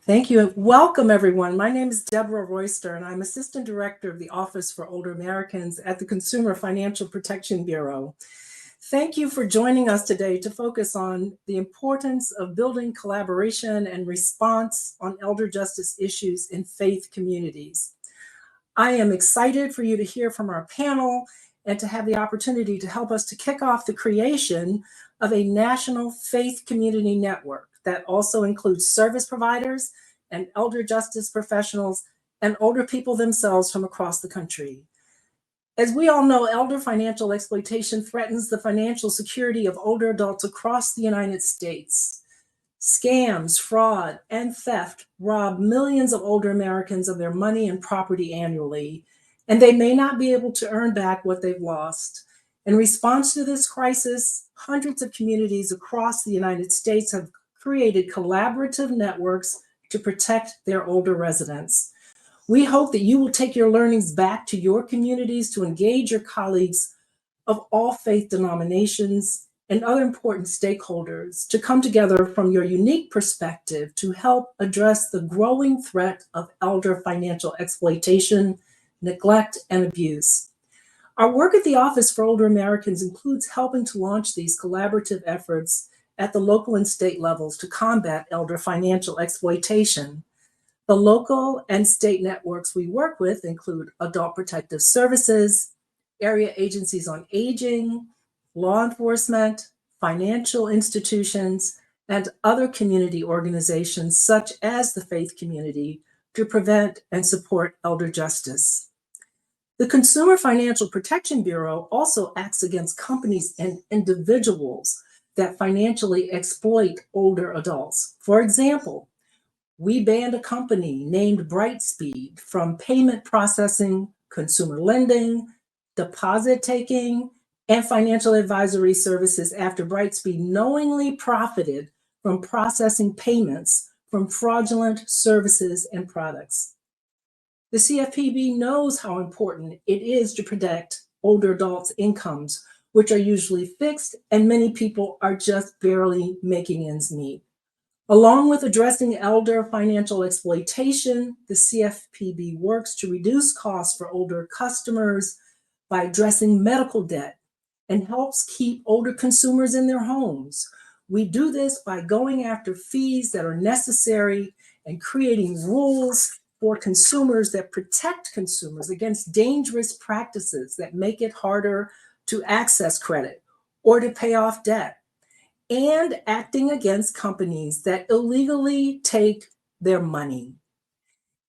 Thank you. Welcome, everyone. My name is Deborah Royster, and I'm Assistant Director of the Office for Older Americans at the Consumer Financial Protection Bureau. Thank you for joining us today to focus on the importance of building collaboration and response on elder justice issues in faith communities. I am excited for you to hear from our panel and to have the opportunity to help us to kick off the creation of a national faith community network that also includes service providers and elder justice professionals and older people themselves from across the country. As we all know, elder financial exploitation threatens the financial security of older adults across the United States. Scams, fraud, and theft rob millions of older Americans of their money and property annually, and they may not be able to earn back what they've lost. In response to this crisis, hundreds of communities across the United States have created collaborative networks to protect their older residents. We hope that you will take your learnings back to your communities to engage your colleagues of all faith denominations and other important stakeholders to come together from your unique perspective to help address the growing threat of elder financial exploitation, neglect, and abuse. Our work at the Office for Older Americans includes helping to launch these collaborative efforts at the local and state levels to combat elder financial exploitation. The local and state networks we work with include Adult Protective Services, area agencies on aging, law enforcement, financial institutions, and other community organizations such as the faith community to prevent and support elder justice. The Consumer Financial Protection Bureau also acts against companies and individuals that financially exploit older adults. For example, we banned a company named Brightspeed from payment processing, consumer lending, deposit taking, and financial advisory services after Brightspeed knowingly profited from processing payments from fraudulent services and products. The CFPB knows how important it is to protect older adults' incomes, which are usually fixed, and many people are just barely making ends meet. Along with addressing elder financial exploitation, the CFPB works to reduce costs for older customers by addressing medical debt and helps keep older consumers in their homes. We do this by going after fees that are necessary and creating rules for consumers that protect consumers against dangerous practices that make it harder to access credit or to pay off debt, and acting against companies that illegally take their money.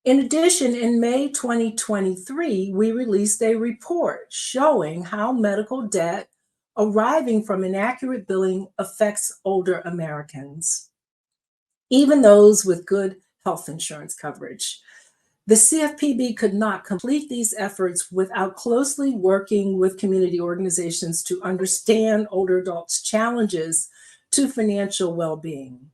In addition, in May 2023, we released a report showing how medical debt arriving from inaccurate billing affects older Americans, even those with good health insurance coverage. The CFPB could not complete these efforts without closely working with community organizations to understand older adults' challenges to financial well-being.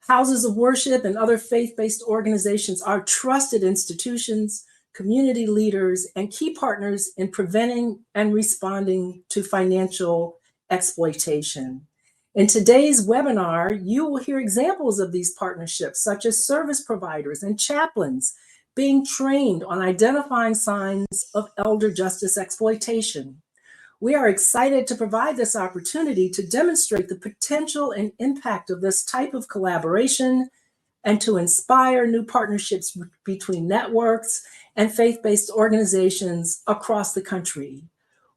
Houses of worship and other faith-based organizations are trusted institutions, community leaders, and key partners in preventing and responding to financial exploitation. In today's webinar, you will hear examples of these partnerships, such as service providers and chaplains being trained on identifying signs of elder justice exploitation. We are excited to provide this opportunity to demonstrate the potential and impact of this type of collaboration and to inspire new partnerships between networks and faith-based organizations across the country.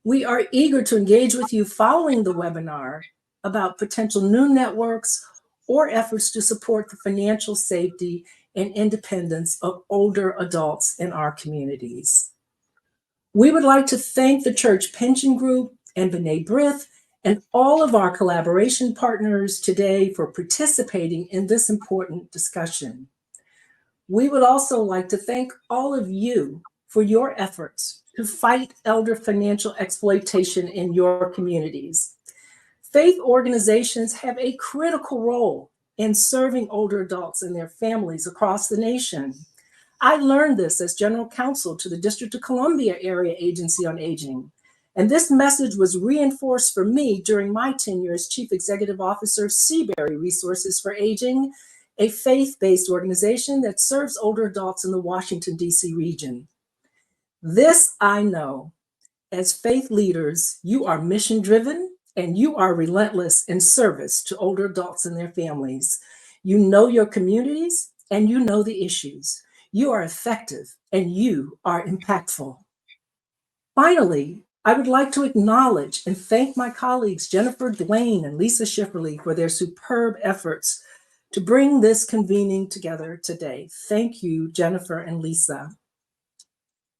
We are eager to engage with you following the webinar about potential new networks or efforts to support the financial safety and independence of older adults in our communities. We would like to thank the Church Pension Group and B'nai B'rith and all of our collaboration partners today for participating in this important discussion. We would also like to thank all of you for your efforts to fight elder financial exploitation in your communities. Faith organizations have a critical role in serving older adults and their families across the nation. I learned this as General Counsel to the District of Columbia Area Agency on Aging, and this message was reinforced for me during my tenure as Chief Executive Officer of Seabury Resources for Aging a faith-based organization that serves older adults in the Washington, D.C. region. This I know. As faith leaders, you are mission-driven and you are relentless in service to older adults and their families. You know your communities and you know the issues. You are effective and you are impactful. Finally, I would like to acknowledge and thank my colleagues Jennifer Dwayne and Lisa Schifferly for their superb efforts to bring this convening together today. Thank you, Jennifer and Lisa.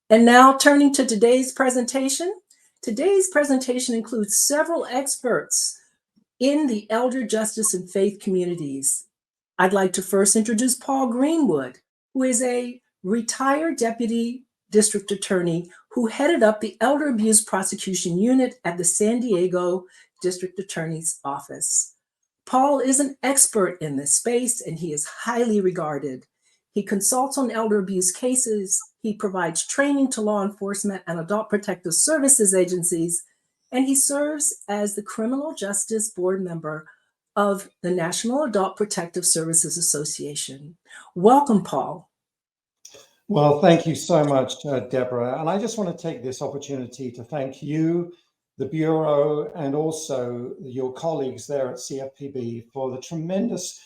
And now turning to today's presentation. Today's presentation includes several experts in the elder justice and faith communities. I'd like to first introduce Paul Greenwood, who is a retired deputy district attorney who headed up the elder abuse prosecution unit at the San Diego District Attorney's Office. Paul is an expert in this space and he is highly regarded. He consults on elder abuse cases, he provides training to law enforcement and adult protective services agencies, and he serves as the Criminal Justice Board member of the National Adult Protective Services Association. Welcome, Paul. Well, thank you so much, Deborah. And I just want to take this opportunity to thank you, the Bureau, and also your colleagues there at CFPB for the tremendous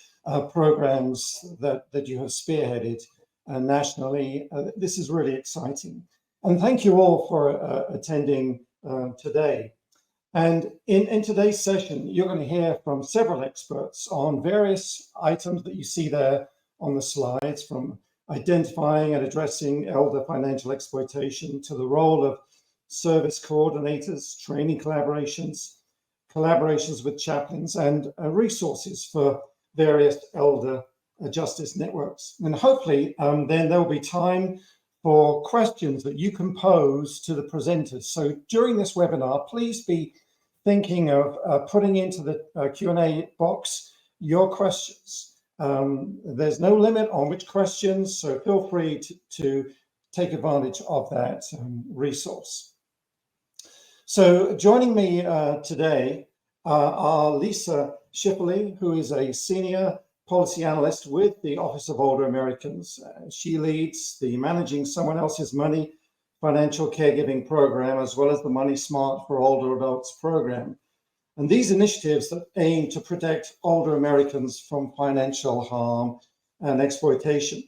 programs that you have spearheaded nationally. This is really exciting. And thank you all for attending today. And in today's session, you're going to hear from several experts on various items that you see there on the slides, from identifying and addressing elder financial exploitation to the role of service coordinators, training collaborations with chaplains, and resources for various elder justice networks. And hopefully then there'll be time for questions that you can pose to the presenters. So during this webinar, please be thinking of putting into the Q&A box your questions. There's no limit on which questions, so feel free to take advantage of that resource. So joining me today are Lisa Schifferly, who is a senior policy analyst with the Office of Older Americans. She leads the Managing Someone Else's Money financial caregiving program, as well as the Money Smart for Older Adults program. And these initiatives that aim to protect older Americans from financial harm and exploitation.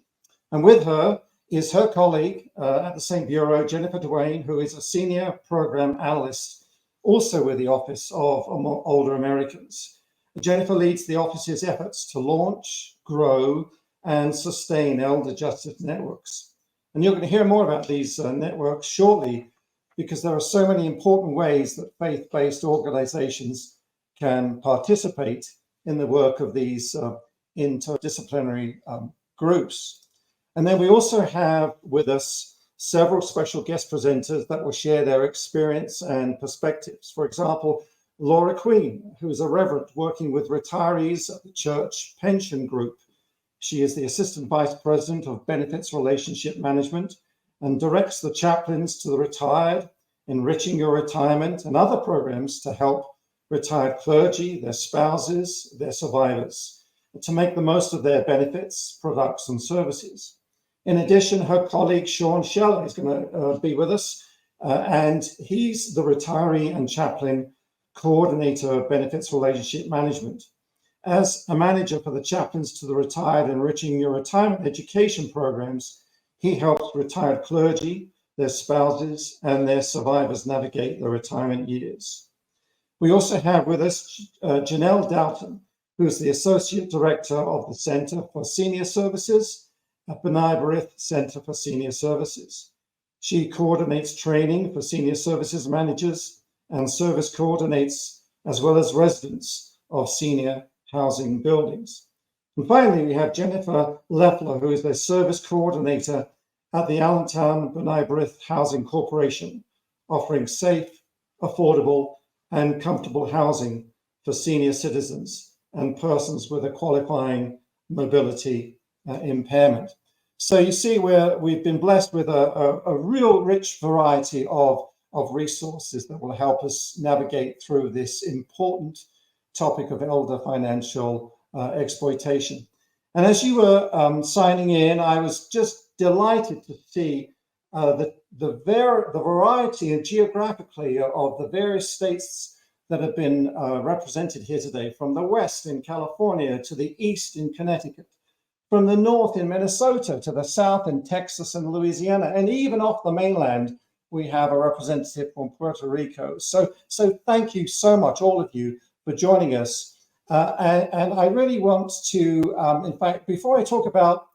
And with her is her colleague at the same Bureau, Jennifer Dwayne, who is a senior program analyst, also with the Office of Older Americans. Jennifer leads the office's efforts to launch, grow, and sustain elder justice networks. And you're going to hear more about these networks shortly, because there are so many important ways that faith-based organizations can participate in the work of these interdisciplinary groups. And then we also have with us several special guest presenters that will share their experience and perspectives. For example, Laura Queen, who is a reverend working with retirees at the church pension group. She is the Assistant Vice President of Benefits Relationship Management and directs the chaplains to the retired, Enriching Your Retirement, and other programs to help retired clergy, their spouses, their survivors, to make the most of their benefits, products, and services. In addition, her colleague Sean Scheller is going to be with us, and he's the retiree and chaplain coordinator of Benefits Relationship Management. As a manager for the chaplains to the retired Enriching Your Retirement education programs, he helps retired clergy, their spouses, and their survivors navigate their retirement years. We also have with us Janelle Doughton, who is the Associate Director of the Center for Senior Services at B'nai B'rith Center for Senior Services. She coordinates training for senior services managers and service coordinates, as well as residents of senior housing buildings. And finally, we have Jennifer Leffler, who is the service coordinator at the Allentown B'nai B'rith Housing Corporation, offering safe, affordable, and comfortable housing for senior citizens and persons with a qualifying mobility impairment. So you see we've been blessed with a real rich variety of resources that will help us navigate through this important topic of elder financial exploitation. And as you were signing in, I was just delighted to see the variety geographically of the various states that have been represented here today, from the west in California to the east in Connecticut, from the north in Minnesota to the south in Texas and Louisiana, and even off the mainland, we have a representative from Puerto Rico. So thank you so much, all of you, for joining us. And I really want to, in fact, before I talk about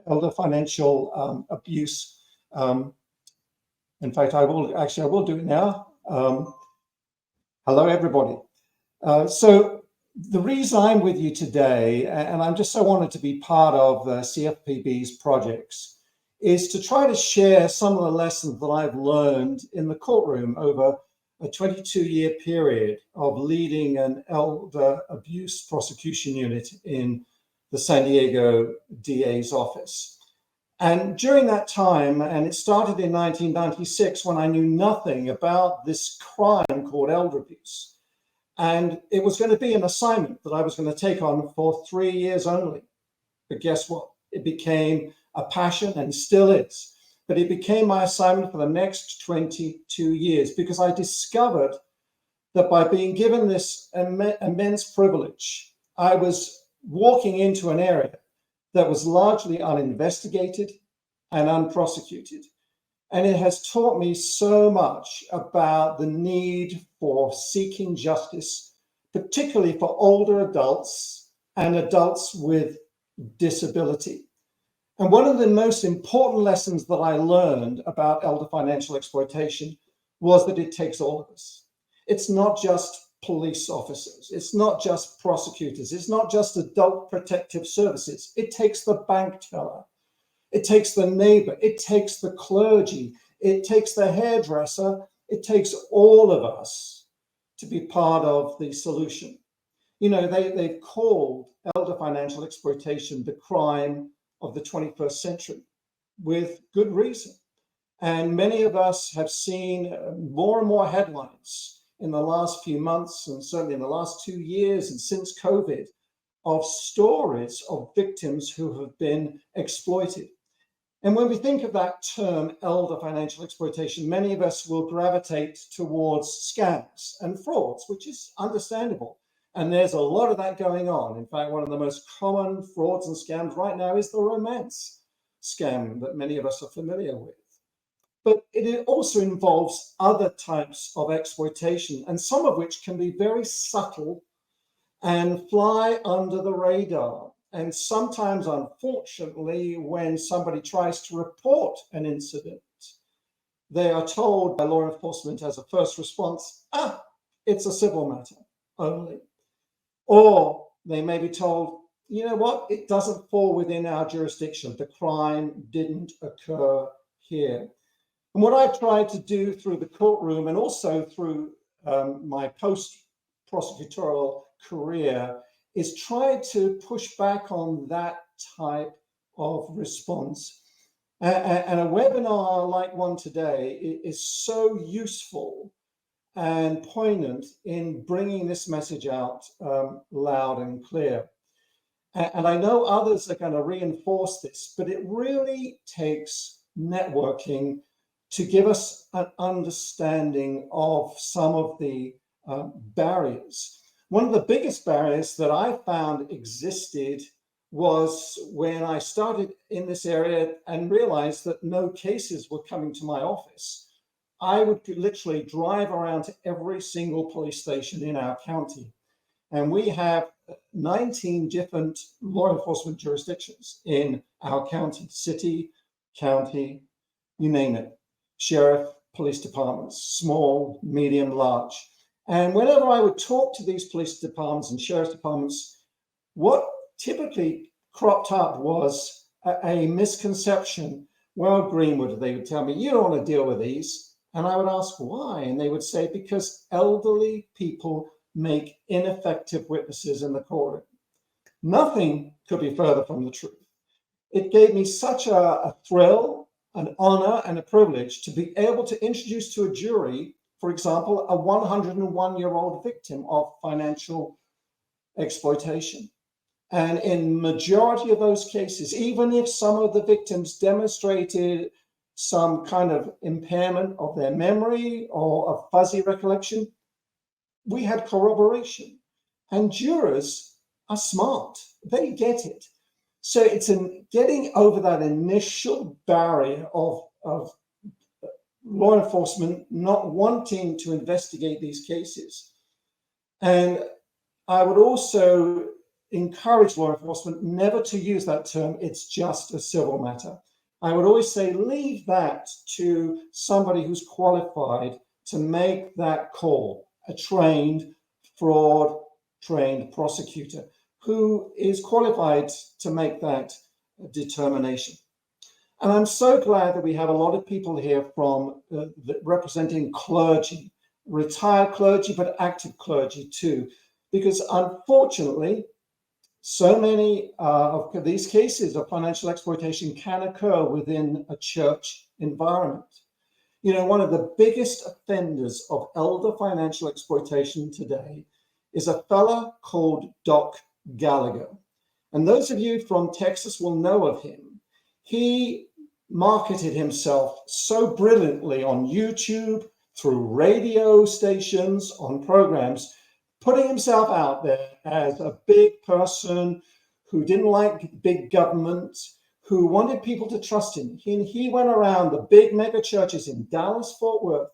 elder financial abuse, in fact, I will do it now. Hello, everybody. So the reason I'm with you today, and I'm just so honored to be part of CFPB's projects, is to try to share some of the lessons that I've learned in the courtroom over a 22-year period of leading an elder abuse prosecution unit in the San Diego DA's office. And during that time, and it started in 1996 when I knew nothing about this crime called elder abuse. And it was going to be an assignment that I was going to take on for 3 years only. But guess what? It became a passion and still is. But it became my assignment for the next 22 years because I discovered that by being given this immense privilege, I was walking into an area that was largely uninvestigated and unprosecuted. And it has taught me so much about the need for seeking justice, particularly for older adults and adults with disability. And one of the most important lessons that I learned about elder financial exploitation was that it takes all of us. It's not just police officers. It's not just prosecutors. It's not just adult protective services. It takes the bank teller. It takes the neighbor. It takes the clergy. It takes the hairdresser. It takes all of us to be part of the solution. You know, they've called elder financial exploitation the crime of the 21st century with good reason. And many of us have seen more and more headlines in the last few months, and certainly in the last 2 years and since COVID, of stories of victims who have been exploited. And when we think of that term, elder financial exploitation, many of us will gravitate towards scams and frauds, which is understandable. And there's a lot of that going on. In fact, one of the most common frauds and scams right now is the romance scam that many of us are familiar with. But it also involves other types of exploitation, and some of which can be very subtle and fly under the radar. And sometimes, unfortunately, when somebody tries to report an incident, they are told by law enforcement as a first response, it's a civil matter only. Or they may be told, you know what, it doesn't fall within our jurisdiction. The crime didn't occur here. And what I've tried to do through the courtroom and also through my post-prosecutorial career is try to push back on that type of response. And a webinar like one today is so useful and poignant in bringing this message out loud and clear. And I know others are going to reinforce this, but it really takes networking to give us an understanding of some of the barriers. One of the biggest barriers that I found existed was when I started in this area and realized that no cases were coming to my office. I would literally drive around to every single police station in our county. And we have 19 different law enforcement jurisdictions in our county, city, county, you name it. Sheriff, police departments, small, medium, large. And whenever I would talk to these police departments and sheriff's departments, what typically cropped up was a misconception. Well, Greenwood, they would tell me, you don't want to deal with these. And I would ask why. And they would say, because elderly people make ineffective witnesses in the courtroom. Nothing could be further from the truth. It gave me such a thrill, an honor, and a privilege to be able to introduce to a jury, for example, a 101-year-old victim of financial exploitation. And in majority of those cases, even if some of the victims demonstrated some kind of impairment of their memory or a fuzzy recollection, we had corroboration. And jurors are smart, they get it. So it's in getting over that initial barrier of law enforcement not wanting to investigate these cases. And I would also encourage law enforcement never to use that term, it's just a civil matter. I would always say leave that to somebody who's qualified to make that call, a trained fraud trained prosecutor who is qualified to make that determination. And I'm so glad that we have a lot of people here from representing clergy, retired clergy, but active clergy too, because unfortunately, so many of these cases of financial exploitation can occur within a church environment. You know, one of the biggest offenders of elder financial exploitation today is a fella called Doc Gallagher. And those of you from Texas will know of him. He marketed himself so brilliantly on YouTube, through radio stations, on programs, putting himself out there as a big person who didn't like big government, who wanted people to trust him. He went around the big mega churches in Dallas, Fort Worth,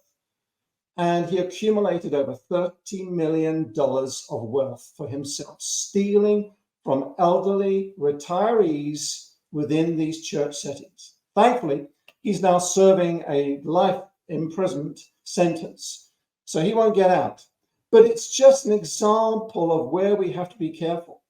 and he accumulated over $30 million of wealth for himself, stealing from elderly retirees within these church settings. Thankfully, he's now serving a life imprisonment sentence, so he won't get out. But it's just an example of where we have to be careful.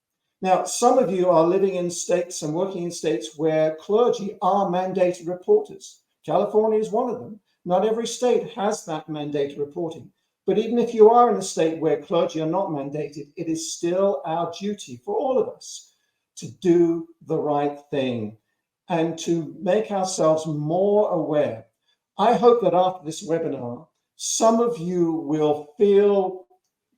Now, some of you are living in states and working in states where clergy are mandated reporters. California is one of them. Not every state has that mandated reporting. But even if you are in a state where clergy are not mandated, it is still our duty for all of us to do the right thing and to make ourselves more aware. I hope that after this webinar, some of you will feel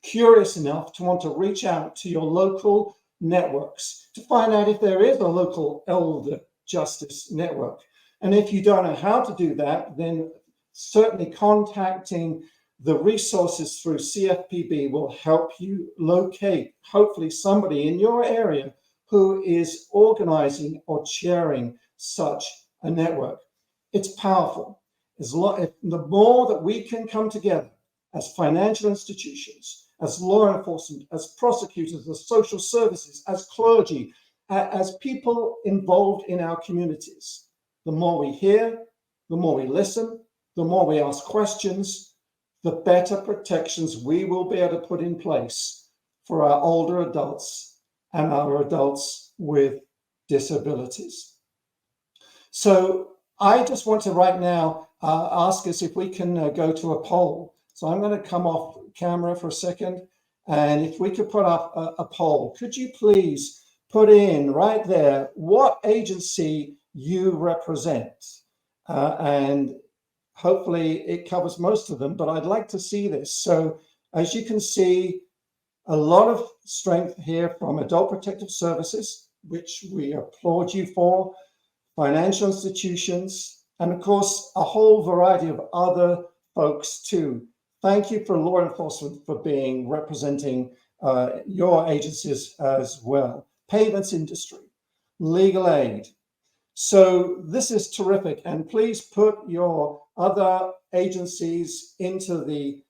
curious enough to want to reach out to your local networks to find out if there is a local elder justice network. And if you don't know how to do that, then certainly contacting the resources through CFPB will help you locate, hopefully, somebody in your area who is organizing or chairing such a network. It's powerful. The more that we can come together as financial institutions, as law enforcement, as prosecutors, as social services, as clergy, as people involved in our communities, the more we hear, the more we listen, the more we ask questions, the better protections we will be able to put in place for our older adults and our adults with disabilities. So I just want to right now ask us if we can go to a poll. So I'm going to come off camera for a second. And if we could put up a poll, could you please put in right there what agency you represent? And hopefully it covers most of them, but I'd like to see this. So as you can see, a lot of strength here from Adult Protective Services, which we applaud you for, financial institutions, and of course, a whole variety of other folks too. Thank you for law enforcement for representing your agencies as well. Payments industry, legal aid. So this is terrific. And please put your other agencies into the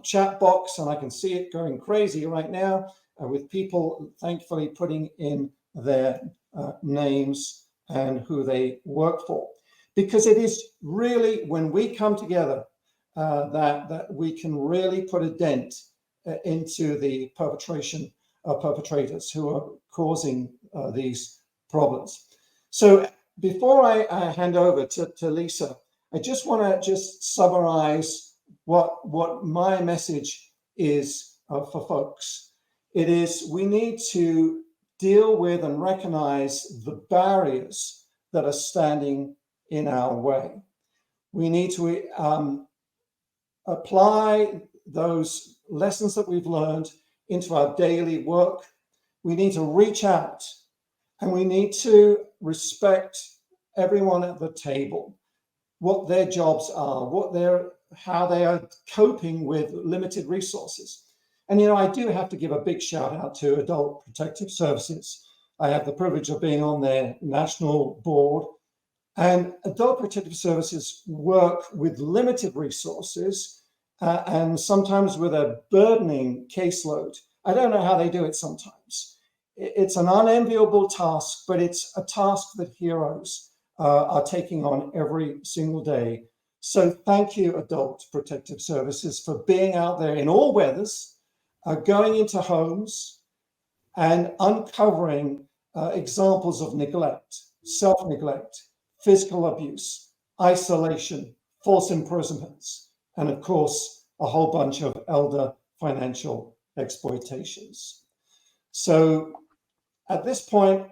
chat box. And I can see it going crazy right now with people thankfully putting in their names and who they work for. Because it is really when we come together that we can really put a dent into the perpetrators who are causing these problems. So before I hand over to Lisa, I just want to summarize what my message is for folks. It is we need to deal with and recognize the barriers that are standing in our way. We need to apply those lessons that we've learned into our daily work. we need to reach out, and we need to respect everyone at the table, what their jobs are, how they are coping with limited resources. And, I do have to give a big shout out to Adult Protective Services. I have the privilege of being on their national board, and Adult Protective Services work with limited resources and sometimes with a burdening caseload. I don't know how they do it sometimes. It's an unenviable task, but it's a task that heroes are taking on every single day. So thank you, Adult Protective Services, for being out there in all weathers, going into homes and uncovering examples of neglect, self-neglect, physical abuse, isolation, false imprisonments, and of course, a whole bunch of elder financial exploitations. So at this point,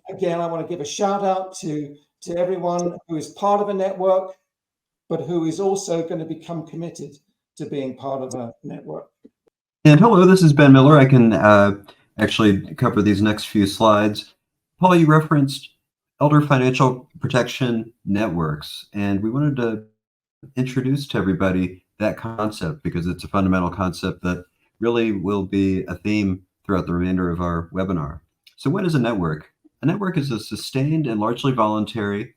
again, I want to give a shout out to everyone who is part of a network, but who is also going to become committed to being part of a network. And hello, this is Ben Miller. I can actually cover these next few slides. Paul, you referenced elder financial protection networks, and we wanted to introduce to everybody that concept because it's a fundamental concept that really will be a theme throughout the remainder of our webinar. So what is a network? A network is a sustained and largely voluntary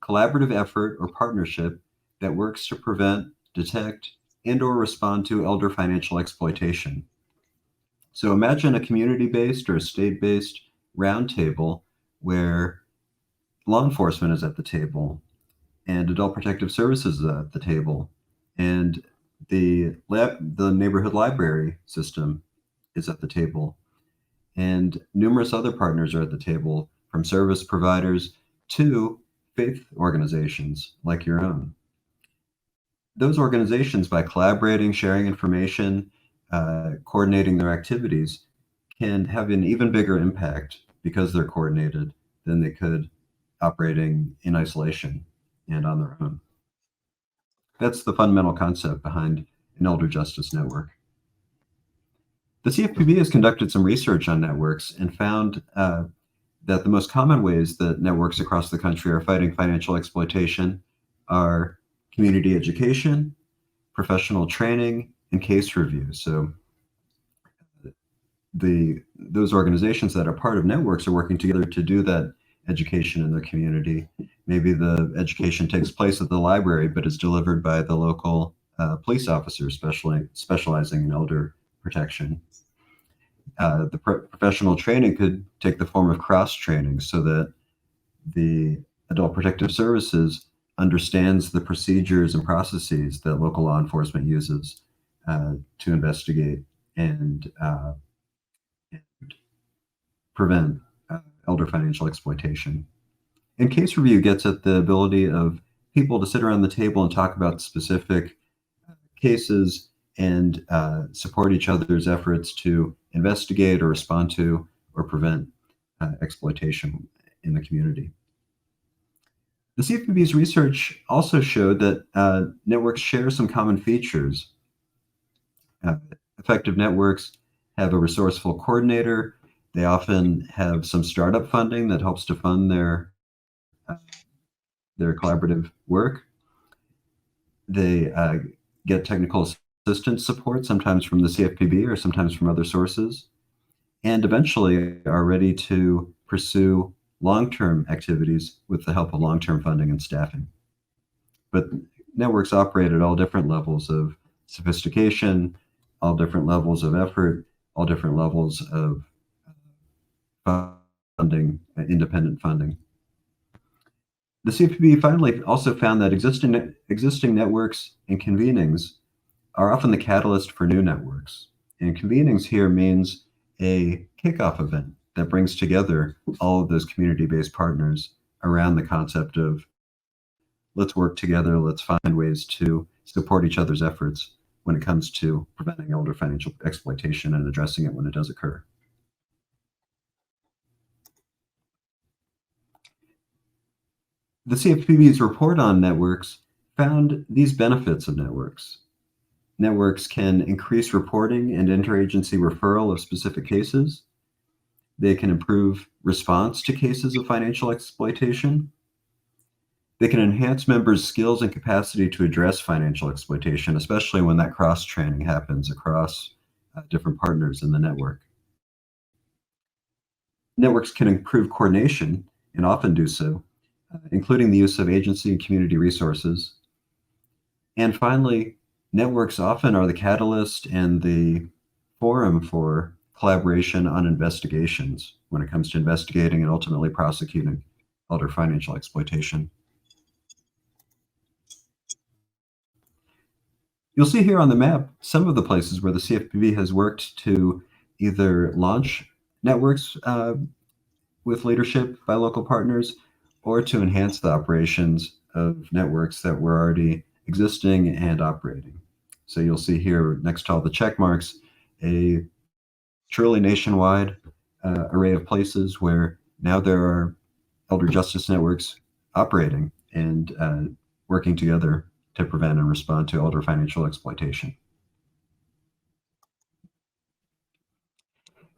collaborative effort or partnership that works to prevent, detect, and/or respond to elder financial exploitation. So imagine a community-based or a state-based roundtable where law enforcement is at the table and Adult Protective Services is at the table and the neighborhood library system is at the table and numerous other partners are at the table, from service providers to faith organizations like your own. Those organizations, by collaborating, sharing information, coordinating their activities, can have an even bigger impact because they're coordinated than they could operating in isolation and on their own. That's the fundamental concept behind an elder justice network. The CFPB has conducted some research on networks and found that the most common ways that networks across the country are fighting financial exploitation are community education, professional training, and case review. So those organizations that are part of networks are working together to do that education in their community. Maybe the education takes place at the library, but is delivered by the local police officer specializing in elder protection. The professional training could take the form of cross-training so that the Adult Protective Services understands the procedures and processes that local law enforcement uses to investigate and prevent elder financial exploitation. And case review gets at the ability of people to sit around the table and talk about specific cases and support each other's efforts to investigate or respond to or prevent exploitation in the community. The CFPB's research also showed that networks share some common features. Effective networks have a resourceful coordinator. They often have some startup funding that helps to fund their collaborative work. They get technical assistance support, sometimes from the CFPB or sometimes from other sources, and eventually are ready to pursue long-term activities with the help of long-term funding and staffing. But networks operate at all different levels of sophistication, all different levels of effort, all different levels of funding, independent funding. The CFPB finally also found that existing networks and convenings are often the catalyst for new networks. And convenings here means a kickoff event that brings together all of those community-based partners around the concept of let's work together, let's find ways to support each other's efforts when it comes to preventing elder financial exploitation and addressing it when it does occur. The CFPB's report on networks found these benefits of networks. Networks can increase reporting and interagency referral of specific cases. They can improve response to cases of financial exploitation. They can enhance members' skills and capacity to address financial exploitation, especially when that cross-training happens across different partners in the network. Networks can improve coordination, and often do so, including the use of agency and community resources. And finally, networks often are the catalyst and the forum for collaboration on investigations when it comes to investigating and ultimately prosecuting elder financial exploitation. You'll see here on the map some of the places where the CFPB has worked to either launch networks with leadership by local partners, or to enhance the operations of networks that were already existing and operating. So you'll see here next to all the check marks, a truly nationwide array of places where now there are elder justice networks operating and working together to prevent and respond to elder financial exploitation.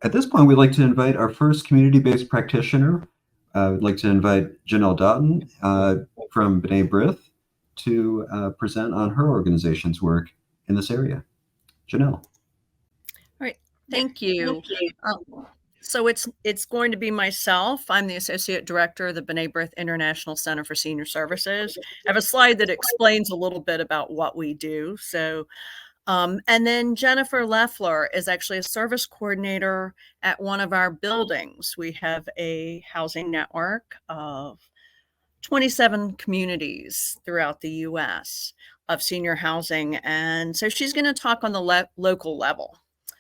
At this point, we'd like to invite our first community-based practitioner. I'd like to invite Janelle Doughton from B'nai B'rith to present on her organization's work in this area. Janelle. All right, thank you. So it's going to be myself. I'm the Associate Director of the B'nai B'rith International Center for Senior Services. I have a slide that explains a little bit about what we do. So, and then Jennifer Leffler is actually a service coordinator at one of our buildings. We have a housing network of 27 communities throughout the U.S. of senior housing. And so she's going to talk on the local level.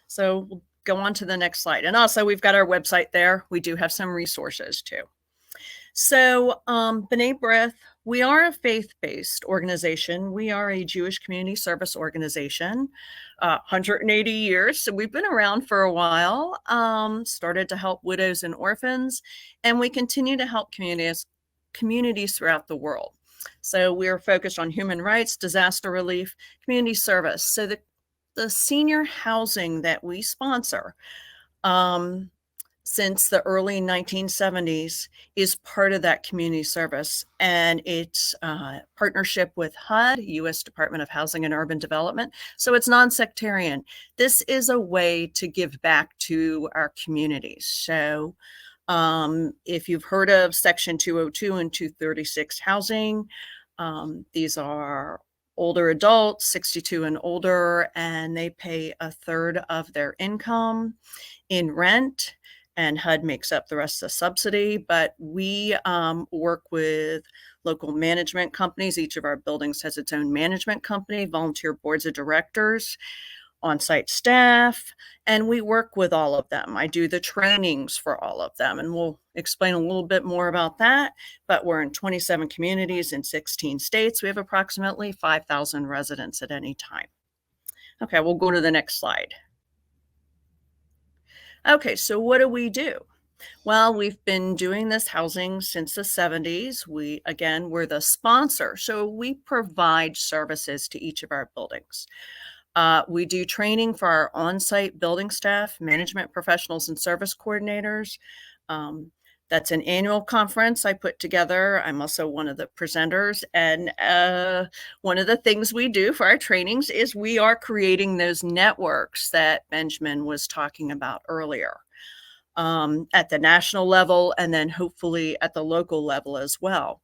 So we'll go on to the next slide. And also we've got our website there. We do have some resources too. So B'nai B'rith, we are a faith-based organization. We are a Jewish community service organization, 180 years. So we've been around for a while, started to help widows and orphans, and we continue to help communities throughout the world. So we're focused on human rights, disaster relief, community service. So the senior housing that we sponsor since the early 1970s is part of that community service. And it's partnership with HUD, U.S. Department of Housing and Urban Development. So it's non-sectarian. This is a way to give back to our communities. So if you've heard of Section 202 and 236 housing, these are older adults, 62 and older, and they pay a third of their income in rent, and HUD makes up the rest of the subsidy. But we work with local management companies. Each of our buildings has its own management company, volunteer boards of directors, on-site staff, and we work with all of them. I do the trainings for all of them, and we'll explain a little bit more about that. But we're in 27 communities in 16 states. We have approximately 5,000 residents at any time. Okay, we'll go to the next slide. Okay, so what do we do? Well, we've been doing this housing since the 70s. We're the sponsor, so we provide services to each of our buildings. We do training for our on-site building staff, management professionals, and service coordinators. That's an annual conference I put together. I'm also one of the presenters. And one of the things we do for our trainings is we are creating those networks that Benjamin was talking about earlier at the national level, and then hopefully at the local level as well.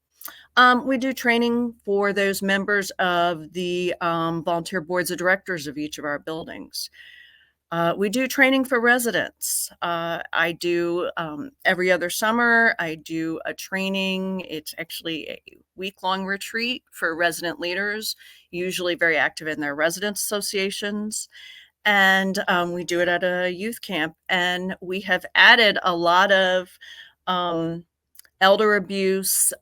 We do training for those members of the volunteer boards of directors of each of our buildings. We do training for residents. I do every other summer, I do a training. It's actually a week-long retreat for resident leaders, usually very active in their resident associations. And we do it at a youth camp. And we have added a lot of elder abuse,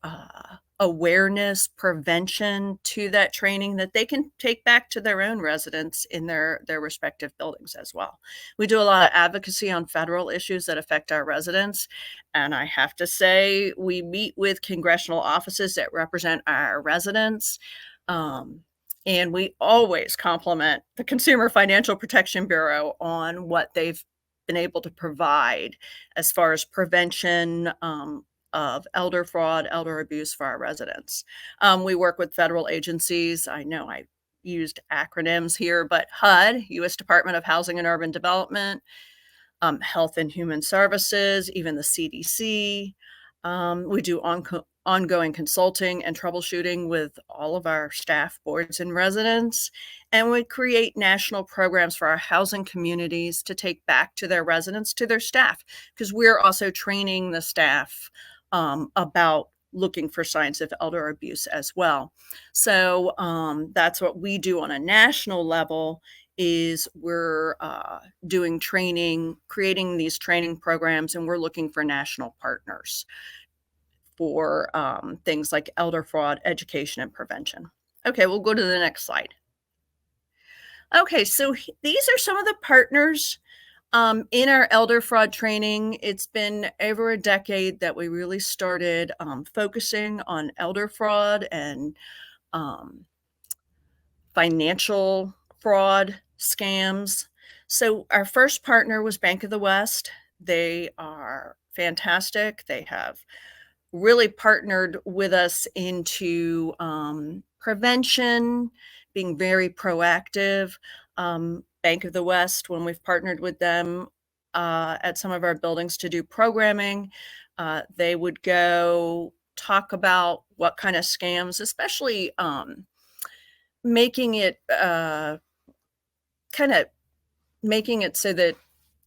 awareness, prevention to that training that they can take back to their own residents in their respective buildings as well. We do a lot of advocacy on federal issues that affect our residents. And I have to say, we meet with congressional offices that represent our residents. And we always compliment the Consumer Financial Protection Bureau on what they've been able to provide as far as prevention of elder fraud, elder abuse for our residents. We work with federal agencies. I know I used acronyms here, but HUD, U.S. Department of Housing and Urban Development, Health and Human Services, even the CDC. We do ongoing consulting and troubleshooting with all of our staff, boards, and residents. And we create national programs for our housing communities to take back to their residents, to their staff, because we're also training the staff about looking for signs of elder abuse as well. So that's what we do on a national level, is we're doing training, creating these training programs, and we're looking for national partners for things like elder fraud, education, and prevention. Okay, we'll go to the next slide. Okay, so these are some of the partners in our elder fraud training. It's been over a decade that we really started focusing on elder fraud and financial fraud scams. So our first partner was Bank of the West. They are fantastic. They have really partnered with us into prevention, being very proactive. Bank of the West, when we've partnered with them at some of our buildings to do programming, they would go talk about what kind of scams, especially making it making it so that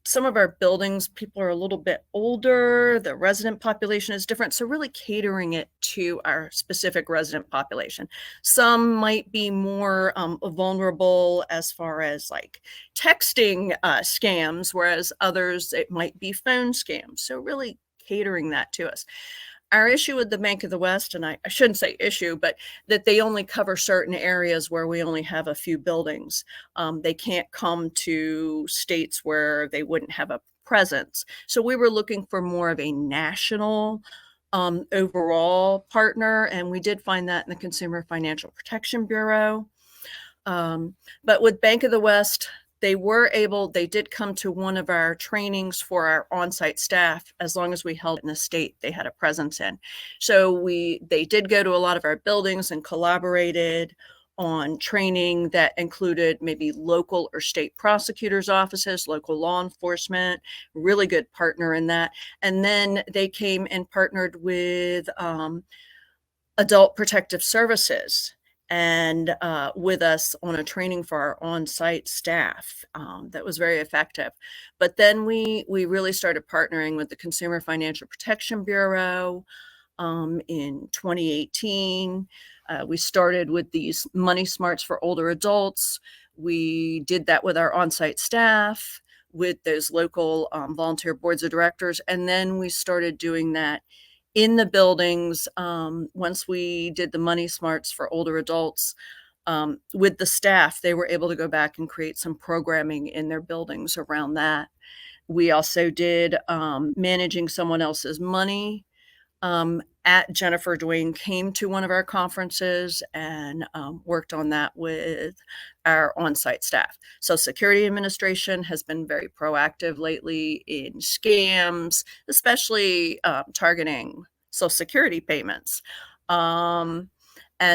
some of our buildings, people are a little bit older, the resident population is different. So really catering it to our specific resident population. Some might be more vulnerable as far as like texting scams, whereas others, it might be phone scams. So really catering that to us. Our issue with the Bank of the West, and I shouldn't say issue, but that they only cover certain areas where we only have a few buildings. They can't come to states where they wouldn't have a presence. So we were looking for more of a national overall partner, and we did find that in the Consumer Financial Protection Bureau. But with Bank of the West, they did come to one of our trainings for our on-site staff, as long as we held in the state they had a presence in. So they did go to a lot of our buildings and collaborated on training that included maybe local or state prosecutors' offices, local law enforcement, really good partner in that. And then they came and partnered with Adult Protective Services and with us on a training for our on-site staff that was very effective. But then we really started partnering with the Consumer Financial Protection Bureau in 2018. We started with these money smarts for older adults. We did that with our on-site staff, with those local volunteer boards of directors. And then we started doing that in the buildings. Once we did the money smarts for older adults with the staff, they were able to go back and create some programming in their buildings around that. We also did managing someone else's money. Jennifer Dwayne came to one of our conferences and worked on that with our on-site staff. So Security Administration has been very proactive lately in scams, especially targeting Social Security payments. And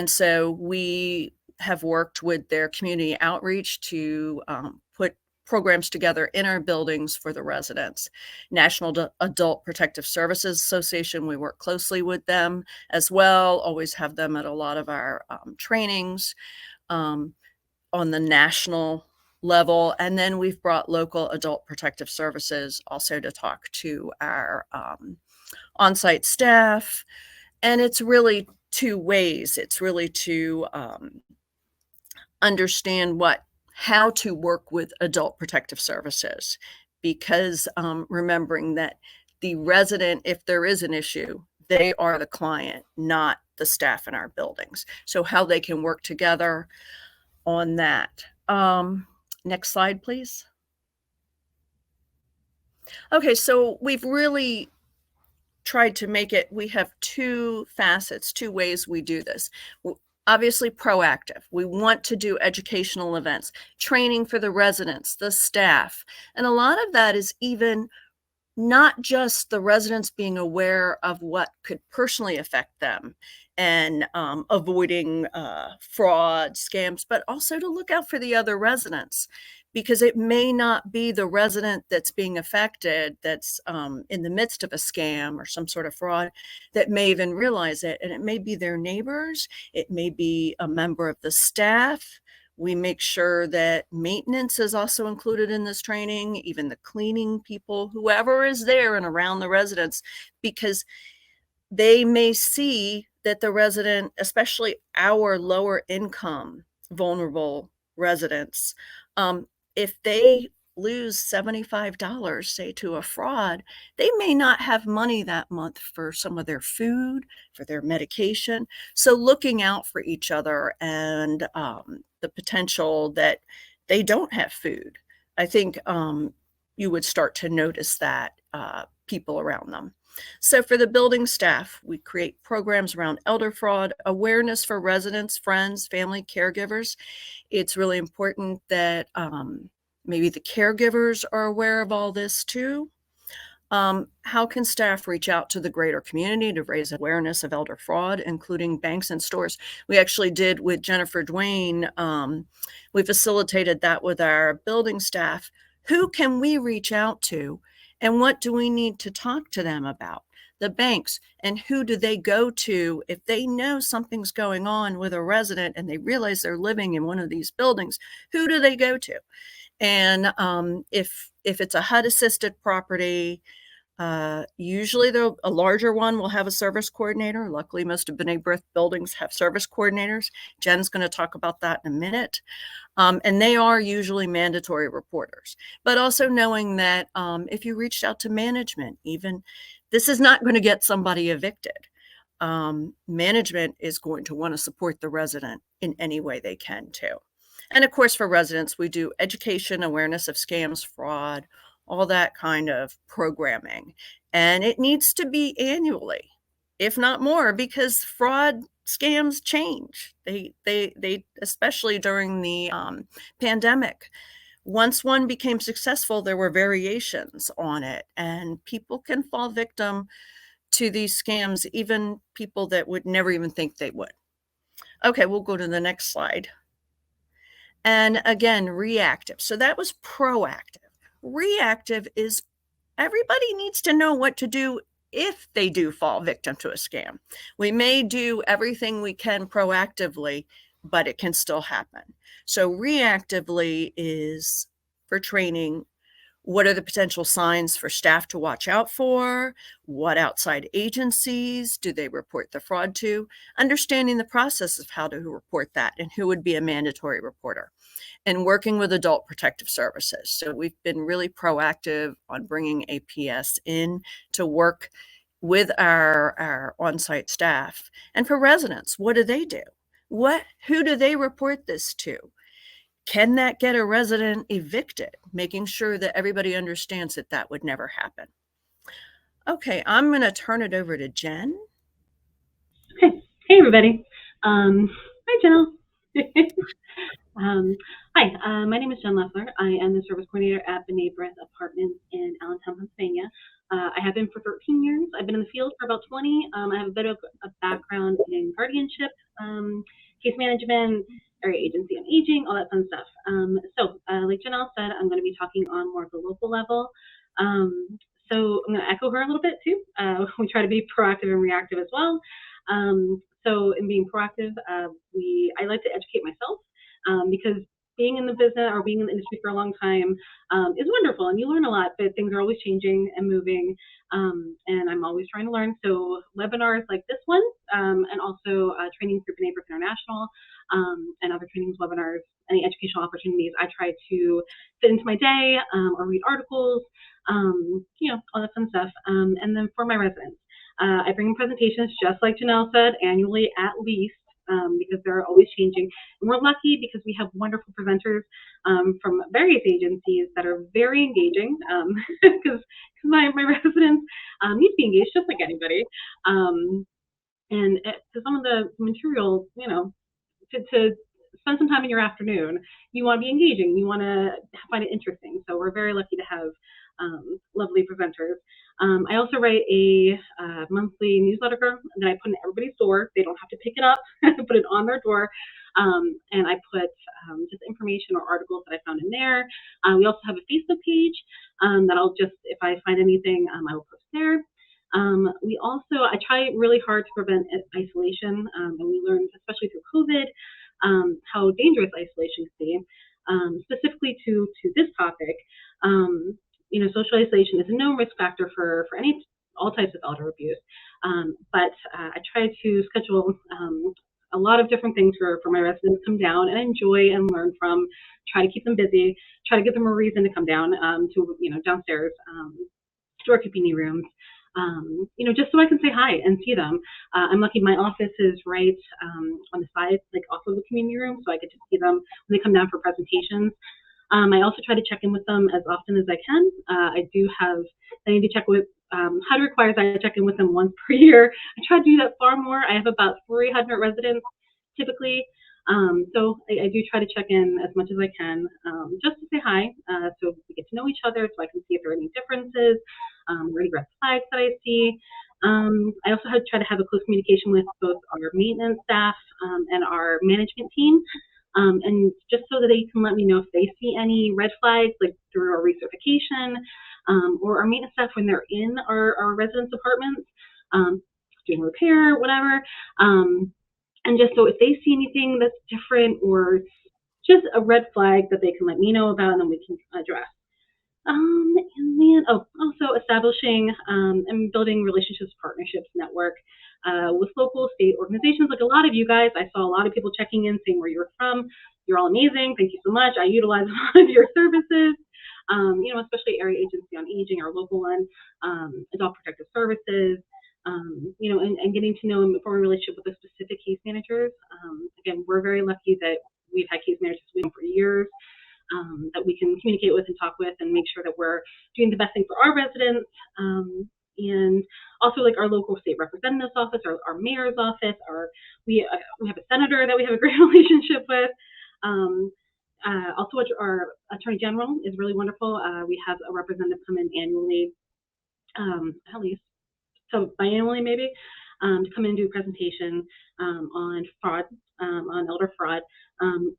so we have worked with their community outreach to put programs together in our buildings for the residents. National Adult Protective Services Association, we work closely with them as well, always have them at a lot of our trainings on the national level. And then we've brought local Adult Protective Services also to talk to our on-site staff. And it's really two ways. It's really to understand how to work with Adult Protective Services, because remembering that the resident, if there is an issue, they are the client, not the staff in our buildings. So how they can work together on that. Next slide, please. Okay, so we've really tried to make it, we have two facets, two ways we do this. Obviously proactive. We want to do educational events, training for the residents, the staff. And a lot of that is even not just the residents being aware of what could personally affect them and avoiding fraud, scams, but also to look out for the other residents, because it may not be the resident that's being affected that's in the midst of a scam or some sort of fraud that may even realize it. And it may be their neighbors, it may be a member of the staff. We make sure that maintenance is also included in this training, even the cleaning people, whoever is there and around the residents, because they may see that the resident, especially our lower income vulnerable residents, if they lose $75, say, to a fraud, they may not have money that month for some of their food, for their medication. So looking out for each other and the potential that they don't have food, I think you would start to notice that people around them. So for the building staff, we create programs around elder fraud, awareness for residents, friends, family, caregivers. It's really important that maybe the caregivers are aware of all this too. How can staff reach out to the greater community to raise awareness of elder fraud, including banks and stores? We actually did with Jennifer Duane. We facilitated that with our building staff. Who can we reach out to, and what do we need to talk to them about? The banks, and who do they go to if they know something's going on with a resident and they realize they're living in one of these buildings? Who do they go to? And if it's a HUD assisted property, usually a larger one will have a service coordinator. Luckily, most of B'nai B'rith buildings have service coordinators. Jen's going to talk about that in a minute. And they are usually mandatory reporters, but also knowing that if you reached out to management, even this is not going to get somebody evicted. Management is going to want to support the resident in any way they can too. And of course, for residents, we do education, awareness of scams, fraud, all that kind of programming. And it needs to be annually, if not more, because fraud scams change. They especially during the pandemic. Once one became successful, there were variations on it, and people can fall victim to these scams, even people that would never even think they would. Okay, we'll go to the next slide. And again, reactive. So that was proactive. Reactive is everybody needs to know what to do if they do fall victim to a scam. We may do everything we can proactively, but it can still happen. So reactively is for training. What are the potential signs for staff to watch out for? What outside agencies do they report the fraud to? Understanding the process of how to report that and who would be a mandatory reporter. And working with adult protective services. So we've been really proactive on bringing APS in to work with our on-site staff. And for residents, what do they do? Who do they report this to? Can that get a resident evicted? Making sure that everybody understands that that would never happen. Okay, I'm going to turn it over to Jen. Okay. Hey, everybody. Hi, Jenna. Hi, my name is Jen Leffler. I am the service coordinator at B'nai B'rith Apartments in Allentown, Pennsylvania. I have been for 13 years. I've been in the field for about 20. I have a bit of a background in guardianship, case management, area agency on aging, all that fun stuff. So like Janelle said, I'm going to be talking on more of the local level. So I'm going to echo her a little bit too. We try to be proactive and reactive as well. So in being proactive, I like to educate myself because being in the business or being in the industry for a long time is wonderful, and you learn a lot, but things are always changing and moving, and I'm always trying to learn. So webinars like this one, and also training through B'nai B'rith International, and other trainings, webinars, any educational opportunities, I try to fit into my day or read articles, all that fun stuff. And then for my residents, I bring in presentations, just like Janelle said, annually at least, because they're always changing. And we're lucky because we have wonderful presenters from various agencies that are very engaging, because my residents need to be engaged just like anybody. And to some of the material, to spend some time in your afternoon. You want to be engaging. You want to find it interesting. So we're very lucky to have lovely presenters. I also write a monthly newsletter that I put in everybody's door. They don't have to pick it up. I put it on their door. And I put just information or articles that I found in there. We also have a Facebook page that I'll just, if I find anything, I will post there. I try really hard to prevent isolation, and we learned, especially through COVID, how dangerous isolation can be. Specifically to this topic, social isolation is a known risk factor for all types of elder abuse. But I try to schedule a lot of different things for my residents to come down and enjoy and learn from. Try to keep them busy. Try to give them a reason to come down to downstairs to our community rooms. Just so I can say hi and see them. I'm lucky my office is right on the side, like off of the community room, so I get to see them when they come down for presentations. I also try to check in with them as often as I can. I need to check with, HUD requires I check in with them once per year. I try to do that far more. I have about 300 residents typically. So I do try to check in as much as I can, just to say hi, so we get to know each other, so I can see if there are any differences, or any red flags that I see. I also try to have a close communication with both our maintenance staff and our management team, and just so that they can let me know if they see any red flags, like through our recertification, or our maintenance staff when they're in our residents' apartments, doing repair, whatever. And just so if they see anything that's different or just a red flag that they can let me know about, and then we can address. And then also establishing and building relationships, partnerships, network with local state organizations. Like a lot of you guys, I saw a lot of people checking in saying where you're from. You're all amazing. Thank you so much. I utilize a lot of your services. Especially Area Agency on Aging, our local one, Adult Protective Services. And getting to know and form a relationship with the specific case managers. Again, we're very lucky that we've had case managers for years that we can communicate with and talk with and make sure that we're doing the best thing for our residents. And also like our local state representative's office, our mayor's office, we have a senator that we have a great relationship with. Also our attorney general is really wonderful. We have a representative come in annually, at least. So biannually maybe, to come in and do a presentation on fraud, on elder fraud.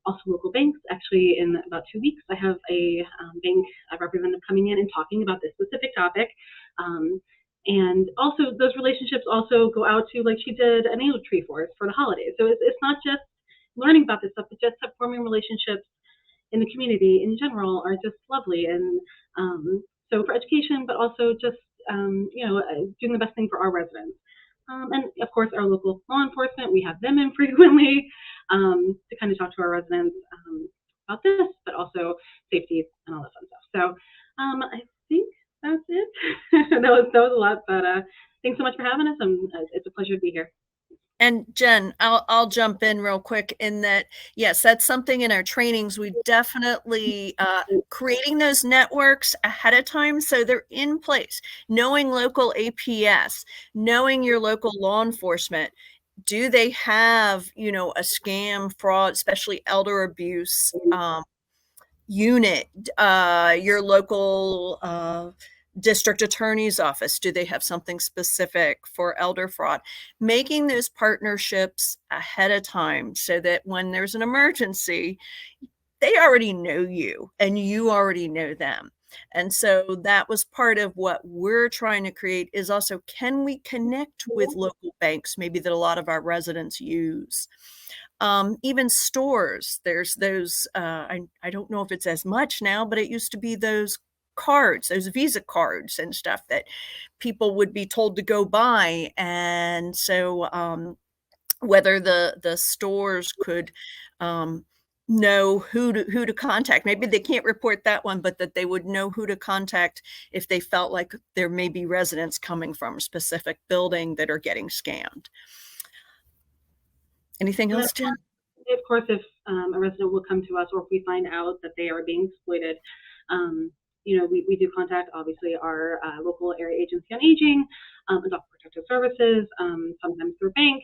Also local banks. Actually, in about 2 weeks, I have a bank representative coming in and talking about this specific topic. And also those relationships also go out to, like she did, an annual tree for us for the holidays. So it's not just learning about this stuff, but just forming relationships in the community in general are just lovely. And so for education, but also just doing the best thing for our residents. And of course, our local law enforcement, we have them in frequently to kind of talk to our residents about this, but also safety and all that fun stuff. So I think that's it. that was a lot, but thanks so much for having us. It's a pleasure to be here. And Jen, I'll jump in real quick in that, yes, that's something in our trainings. We definitely creating those networks ahead of time so they're in place, knowing local APS, knowing your local law enforcement. Do they have, a scam, fraud, especially elder abuse unit, your local district attorney's office? Do they have something specific for elder fraud? Making those partnerships ahead of time so that when there's an emergency, they already know you and you already know them. And so that was part of what we're trying to create is also, can we connect with local banks, maybe that a lot of our residents use? Even stores, there's those, I don't know if it's as much now, but it used to be those cards, those Visa cards and stuff that people would be told to go buy. And so whether the stores could know who to contact. Maybe they can't report that one, but that they would know who to contact if they felt like there may be residents coming from a specific building that are getting scammed. Anything else, Jen? Of course, if a resident will come to us or if we find out that they are being exploited, we do contact, obviously, our local area agency on aging, Adult Protective Services, sometimes through bank.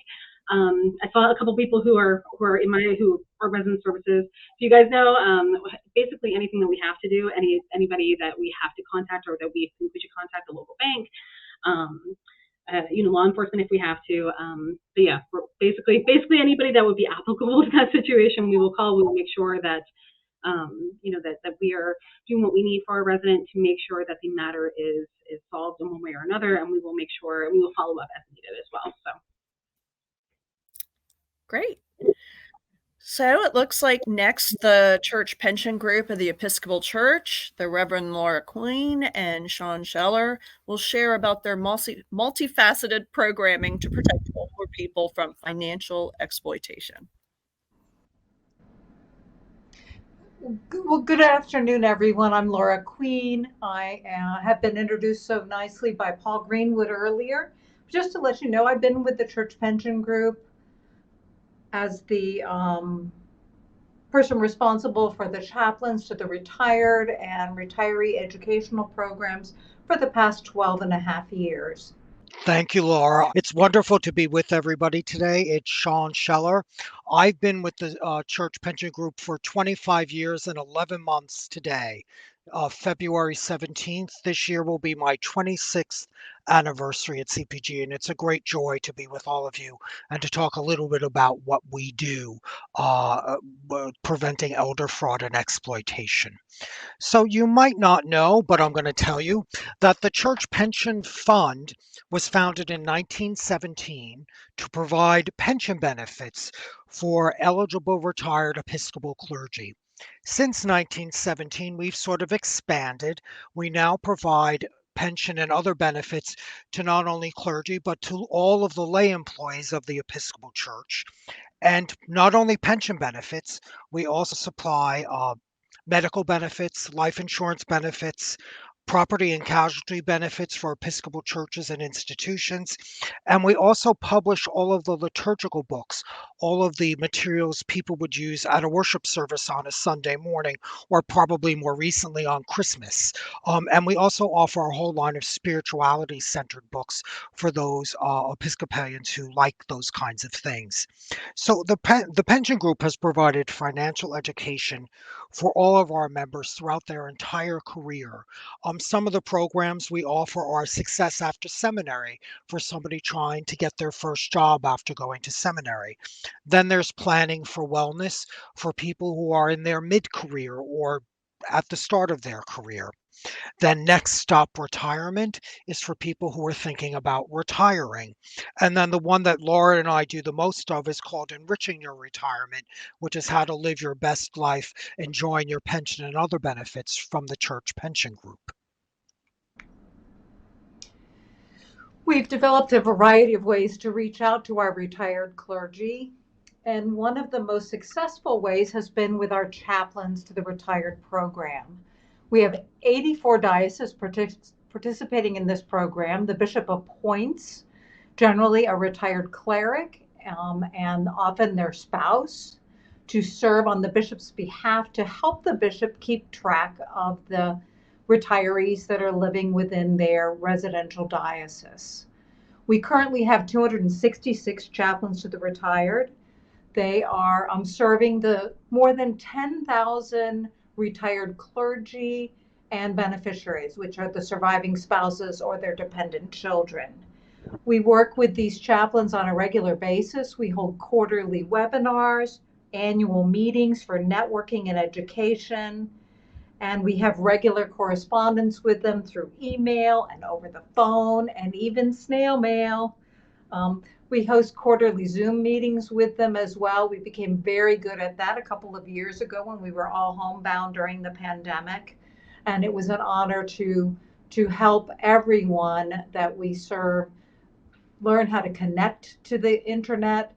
I saw a couple people who are resident services. So you guys know, basically anything that we have to do, anybody that we have to contact or that we think we should contact a local bank, law enforcement if we have to. But yeah, basically anybody that would be applicable to that situation, we will call. We will make sure that that we are doing what we need for our resident to make sure that the matter is solved in one way or another, and we will make sure we will follow up as needed as well. So great. So it looks like next the church pension group of the Episcopal Church, the Reverend Laura Queen and Sean Scheller, will share about their multifaceted programming to protect older people from financial exploitation. Well, good afternoon, everyone. I'm Laura Queen. I have been introduced so nicely by Paul Greenwood earlier. Just to let you know, I've been with the Church Pension Group as the person responsible for the chaplains to the retired and retiree educational programs for the past 12 and a half years. Thank you, Laura. It's wonderful to be with everybody today. It's Sean Scheller. I've been with the Church Pension Group for 25 years and 11 months today. February 17th this year will be my 26th anniversary at CPG, and it's a great joy to be with all of you and to talk a little bit about what we do, preventing elder fraud and exploitation. So you might not know, but I'm going to tell you that the Church Pension Fund was founded in 1917 to provide pension benefits for eligible retired Episcopal clergy. Since 1917, we've sort of expanded. We now provide pension and other benefits to not only clergy, but to all of the lay employees of the Episcopal Church. And not only pension benefits, we also supply medical benefits, life insurance benefits, property and casualty benefits for Episcopal churches and institutions. And we also publish all of the liturgical books, all of the materials people would use at a worship service on a Sunday morning, or probably more recently on Christmas. And we also offer a whole line of spirituality-centered books for those Episcopalians who like those kinds of things. So the pension group has provided financial education for all of our members throughout their entire career. Some of the programs we offer are Success After Seminary for somebody trying to get their first job after going to seminary. Then there's Planning for Wellness for people who are in their mid-career or at the start of their career. Then Next Stop Retirement is for people who are thinking about retiring. And then the one that Laura and I do the most of is called Enriching Your Retirement, which is how to live your best life, enjoying your pension and other benefits from the Church Pension Group. We've developed a variety of ways to reach out to our retired clergy. And one of the most successful ways has been with our chaplains to the retired program. We have 84 dioceses participating in this program. The bishop appoints generally a retired cleric and often their spouse to serve on the bishop's behalf to help the bishop keep track of the retirees that are living within their residential diocese. We currently have 266 chaplains to the retired. They are serving the more than 10,000 retired clergy and beneficiaries, which are the surviving spouses or their dependent children. We work with these chaplains on a regular basis. We hold quarterly webinars, annual meetings for networking and education, and we have regular correspondence with them through email and over the phone and even snail mail. We host quarterly Zoom meetings with them as well. We became very good at that a couple of years ago when we were all homebound during the pandemic. And it was an honor to help everyone that we serve learn how to connect to the internet,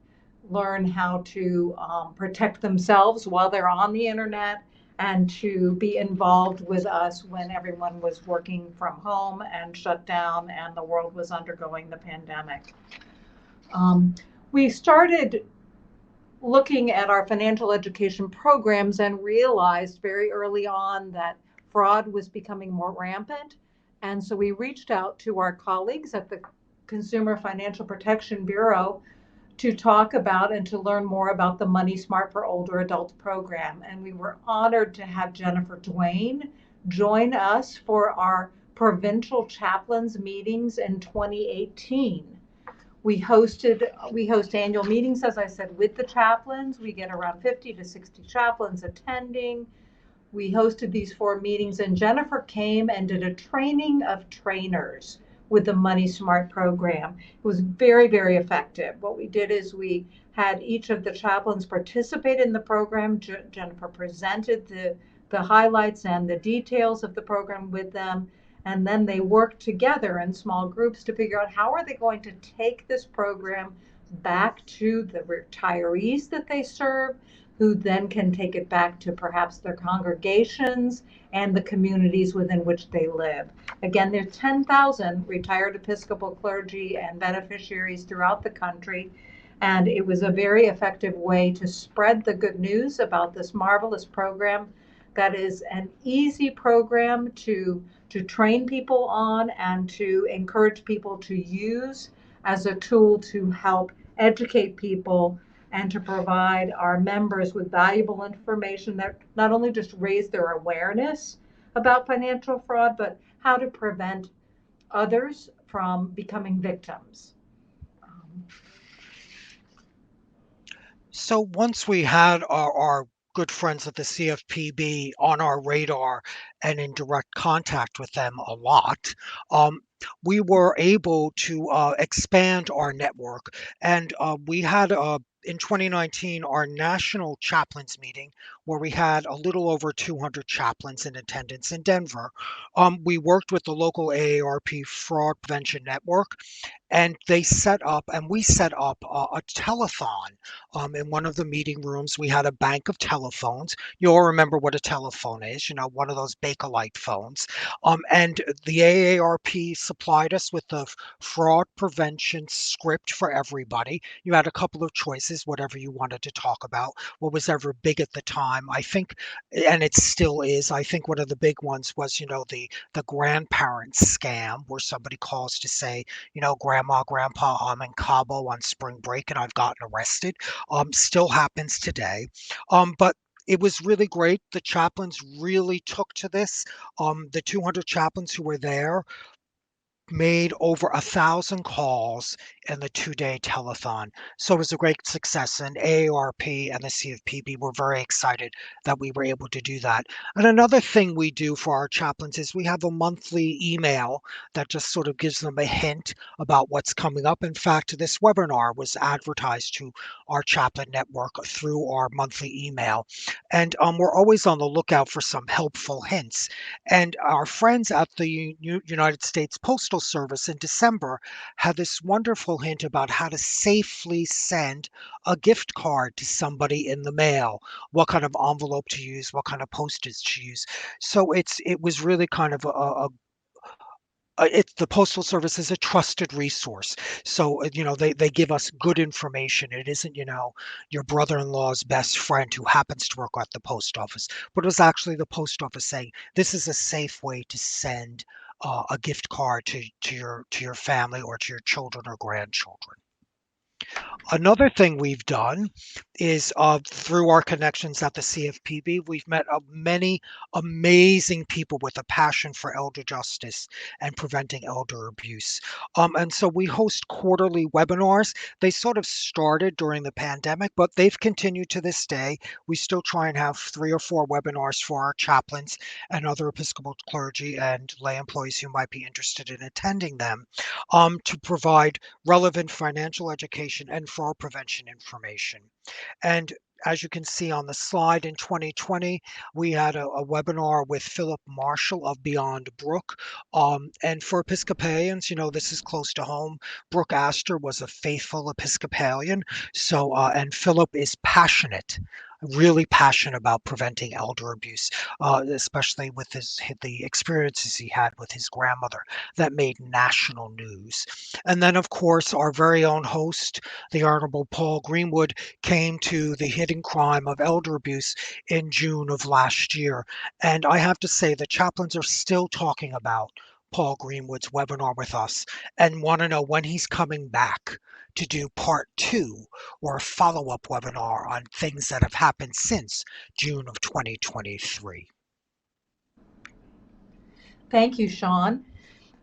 learn how to protect themselves while they're on the internet, and to be involved with us when everyone was working from home and shut down and the world was undergoing the pandemic. We started looking at our financial education programs and realized very early on that fraud was becoming more rampant. And so we reached out to our colleagues at the Consumer Financial Protection Bureau to talk about and to learn more about the Money Smart for Older Adults program. And we were honored to have Jennifer Duane join us for our provincial chaplains meetings in 2018. We host annual meetings, as I said, with the chaplains. We get around 50 to 60 chaplains attending. We hosted these 4 meetings, and Jennifer came and did a training of trainers with the Money Smart program. It was very, very effective. What we did is we had each of the chaplains participate in the program. Jennifer presented the highlights and the details of the program with them. And then they worked together in small groups to figure out how are they going to take this program back to the retirees that they serve, who then can take it back to perhaps their congregations and the communities within which they live. Again, there's 10,000 retired Episcopal clergy and beneficiaries throughout the country, and it was a very effective way to spread the good news about this marvelous program that is an easy program to train people on and to encourage people to use as a tool to help educate people and to provide our members with valuable information that not only just raise their awareness about financial fraud, but how to prevent others from becoming victims. So once we had our good friends at the CFPB on our radar and in direct contact with them a lot, we were able to expand our network. And we had in 2019 our national chaplains meeting where we had a little over 200 chaplains in attendance in Denver. We worked with the local AARP Fraud Prevention Network, and we set up a telethon in one of the meeting rooms. We had a bank of telephones. You all remember what a telephone is, one of those Bakelite phones. And the AARP supplied us with the fraud prevention script for everybody. You had a couple of choices, whatever you wanted to talk about, what was ever big at the time. I think, and it still is, I think one of the big ones was, the grandparent scam, where somebody calls to say, grandma, grandpa, I'm in Cabo on spring break and I've gotten arrested. Still happens today. But it was really great. The chaplains really took to this. The 200 chaplains who were there made over 1,000 calls in the 2-day telethon. So it was a great success, and AARP and the CFPB were very excited that we were able to do that. And another thing we do for our chaplains is we have a monthly email that just sort of gives them a hint about what's coming up. In fact, this webinar was advertised to our chaplain network through our monthly email. And we're always on the lookout for some helpful hints. And our friends at the United States Postal Service in December had this wonderful hint about how to safely send a gift card to somebody in the mail, what kind of envelope to use, what kind of postage to use. So it was really kind of the Postal Service is a trusted resource. So, they give us good information. It isn't, your brother-in-law's best friend who happens to work at the post office, but it was actually the post office saying, this is a safe way to send a gift card to your family or to your children or grandchildren. Another thing we've done is through our connections at the CFPB, we've met many amazing people with a passion for elder justice and preventing elder abuse. And so we host quarterly webinars. They sort of started during the pandemic, but they've continued to this day. We still try and have 3 or 4 webinars for our chaplains and other Episcopal clergy and lay employees who might be interested in attending them, to provide relevant financial education and fraud prevention information. And as you can see on the slide, in 2020, we had a webinar with Philip Marshall of Beyond Brook. And for Episcopalians, this is close to home. Brooke Astor was a faithful Episcopalian. So, and Philip is really passionate about preventing elder abuse, especially with the experiences he had with his grandmother that made national news. And then, of course, our very own host, the Honorable Paul Greenwood, came to the hidden crime of elder abuse in June of last year. And I have to say, the chaplains are still talking about Paul Greenwood's webinar with us and want to know when he's coming back to do part 2 or a follow-up webinar on things that have happened since June of 2023. Thank you, Sean.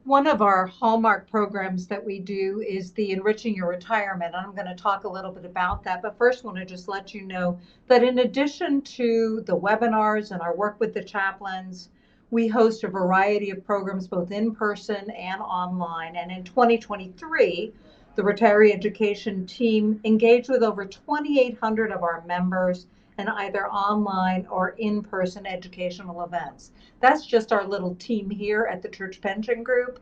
One of our hallmark programs that we do is the Enriching Your Retirement. I'm going to talk a little bit about that, but first I want to just let you know that in addition to the webinars and our work with the chaplains, we host a variety of programs both in person and online. And in 2023, the retiree education team engaged with over 2,800 of our members in either online or in-person educational events. That's just our little team here at the Church Pension Group.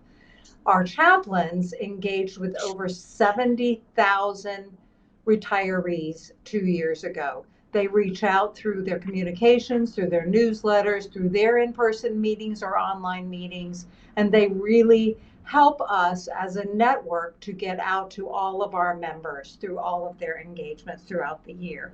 Our chaplains engaged with over 70,000 retirees 2 years ago. They reach out through their communications, through their newsletters, through their in-person meetings or online meetings, and they really help us as a network to get out to all of our members through all of their engagements throughout the year.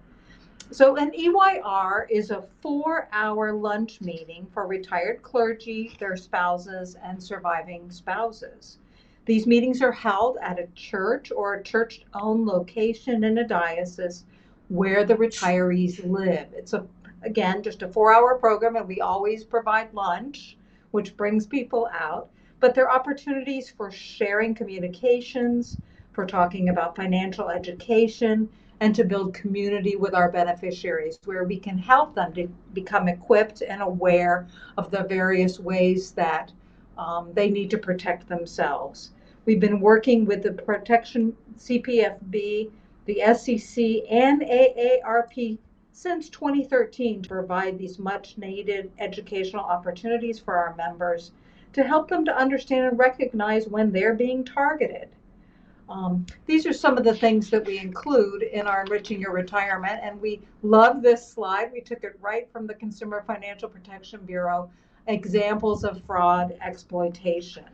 So an EYR is a 4-hour lunch meeting for retired clergy, their spouses, and surviving spouses. These meetings are held at a church or a church-owned location in a diocese where the retirees live. It's again, just a 4-hour program, and we always provide lunch, which brings people out. But there are opportunities for sharing communications, for talking about financial education, and to build community with our beneficiaries where we can help them to become equipped and aware of the various ways that they need to protect themselves. We've been working with the Protection CFPB, the SEC, and AARP since 2013 to provide these much needed educational opportunities for our members to help them to understand and recognize when they're being targeted. These are some of the things that we include in our Enriching Your Retirement, and we love this slide. We took it right from the Consumer Financial Protection Bureau, examples of fraud exploitation.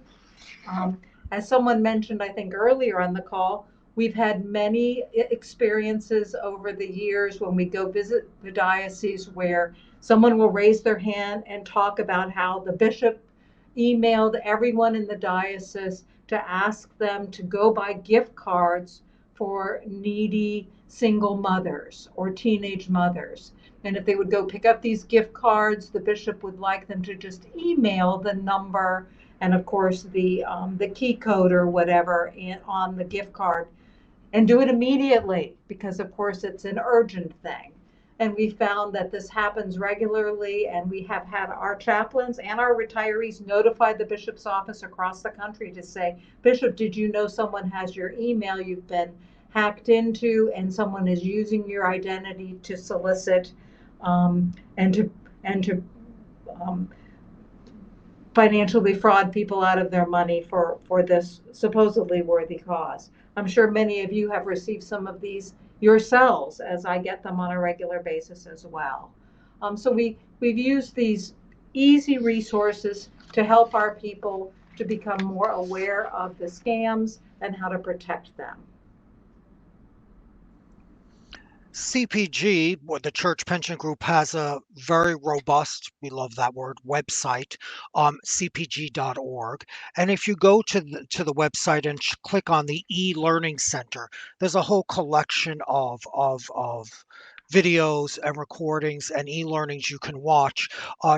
As someone mentioned, I think earlier on the call, we've had many experiences over the years when we go visit the diocese where someone will raise their hand and talk about how the bishop emailed everyone in the diocese to ask them to go buy gift cards for needy single mothers or teenage mothers. And if they would go pick up these gift cards, the bishop would like them to just email the number and of course the key code or whatever on the gift card, and do it immediately because of course it's an urgent thing. And we found that this happens regularly, and we have had our chaplains and our retirees notify the bishop's office across the country to say, Bishop, did you know someone has your email you've been hacked into and someone is using your identity to solicit and to financially fraud people out of their money for this supposedly worthy cause. I'm sure many of you have received some of these yourselves, as I get them on a regular basis as well. So we've used these easy resources to help our people to become more aware of the scams and how to protect them. CPG, the Church Pension Group, has a very robust, we love that word, website, cpg.org. And if you go to the website and click on the e-learning center, there's a whole collection of videos and recordings and e-learnings you can watch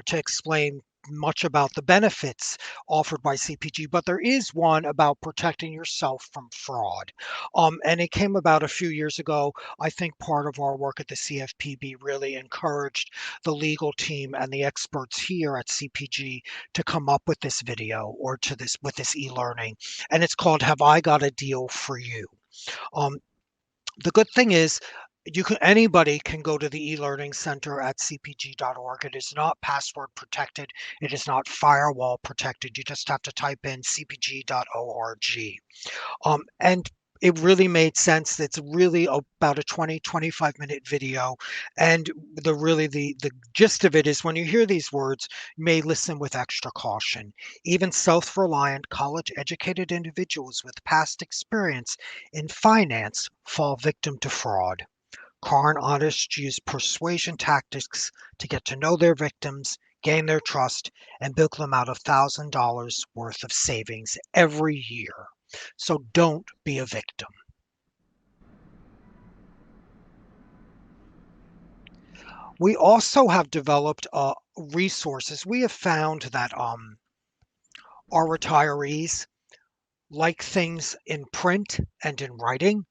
to explain much about the benefits offered by CPG, but there is one about protecting yourself from fraud. And it came about a few years ago. I think part of our work at the CFPB really encouraged the legal team and the experts here at CPG to come up with this video or with this e-learning. And it's called Have I Got a Deal for You? The good thing is anybody can go to the e-learning center at cpg.org. It is not password protected. It is not firewall protected. You just have to type in cpg.org. And it really made sense. It's really about a 25 minute video. And the gist of it is when you hear these words, you may listen with extra caution. Even self-reliant, college-educated individuals with past experience in finance fall victim to fraud. Con artists use persuasion tactics to get to know their victims, gain their trust, and bill them out $1,000 worth of savings every year. So don't be a victim. We also have developed resources. We have found that our retirees like things in print and in writing.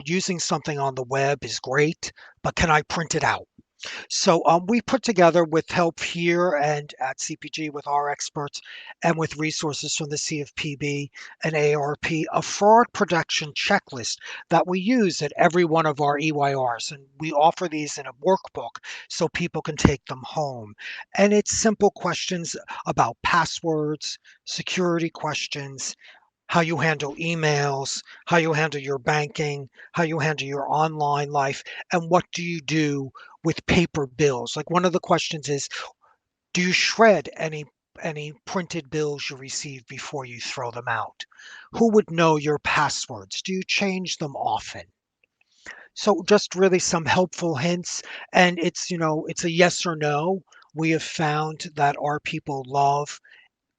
Using something on the web is great, but can I print it out? So we put together, with help here and at CPG with our experts and with resources from the CFPB and AARP, a fraud protection checklist that we use at every one of our EYRs. And we offer these in a workbook so people can take them home. And it's simple questions about passwords, security questions, how you handle emails, how you handle your banking, how you handle your online life, and what do you do with paper bills. Like, one of the questions is, do you shred any printed bills you receive before you throw them out? Who would know your passwords? Do you change them often? So just really some helpful hints, and it's a yes or no. We have found that our people love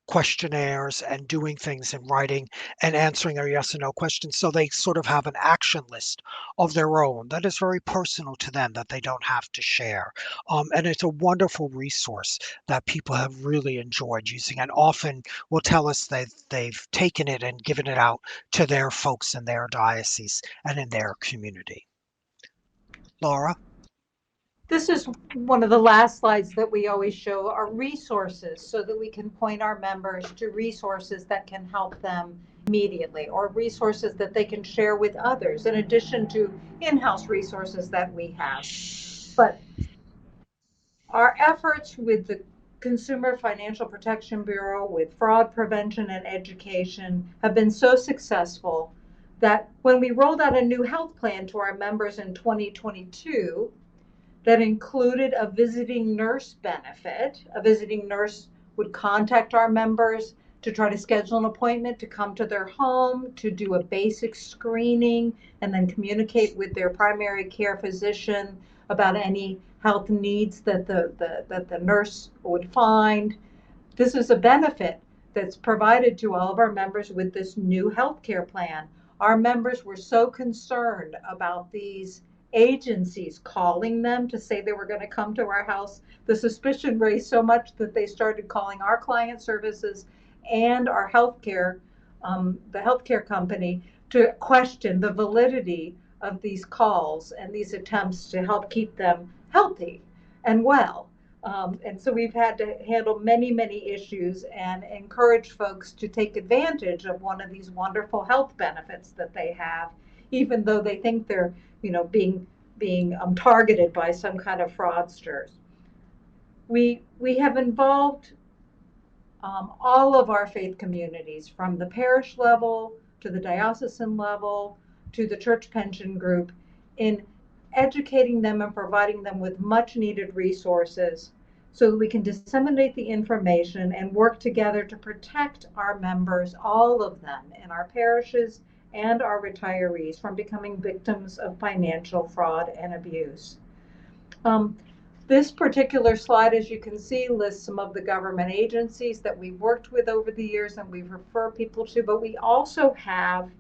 questionnaires and doing things in writing and answering their yes and no questions, so they sort of have an action list of their own that is very personal to them, that they don't have to share. And it's a wonderful resource that people have really enjoyed using, and often will tell us they've taken it and given it out to their folks in their diocese and in their community. Laura? This is one of the last slides that we always show, are resources, so that we can point our members to resources that can help them immediately, or resources that they can share with others, in addition to in-house resources that we have. But our efforts with the Consumer Financial Protection Bureau, with fraud prevention and education, have been so successful that when we rolled out a new health plan to our members in 2022, that included a visiting nurse benefit. A visiting nurse would contact our members to try to schedule an appointment to come to their home, to do a basic screening, and then communicate with their primary care physician about any health needs that the nurse would find. This is a benefit that's provided to all of our members with this new healthcare plan. Our members were so concerned about these agencies calling them to say they were going to come to our house. The suspicion raised so much that they started calling our client services and our healthcare, the healthcare company, to question the validity of these calls and these attempts to help keep them healthy and well. And so we've had to handle many, many issues and encourage folks to take advantage of one of these wonderful health benefits that they have, even though they think they're, being targeted by some kind of fraudsters. We have involved all of our faith communities, from the parish level to the diocesan level to the church pension group, in educating them and providing them with much needed resources so that we can disseminate the information and work together to protect our members, all of them in our parishes and our retirees, from becoming victims of financial fraud and abuse. This particular slide, as you can see, lists some of the government agencies that we've worked with over the years and we refer people to, but we also have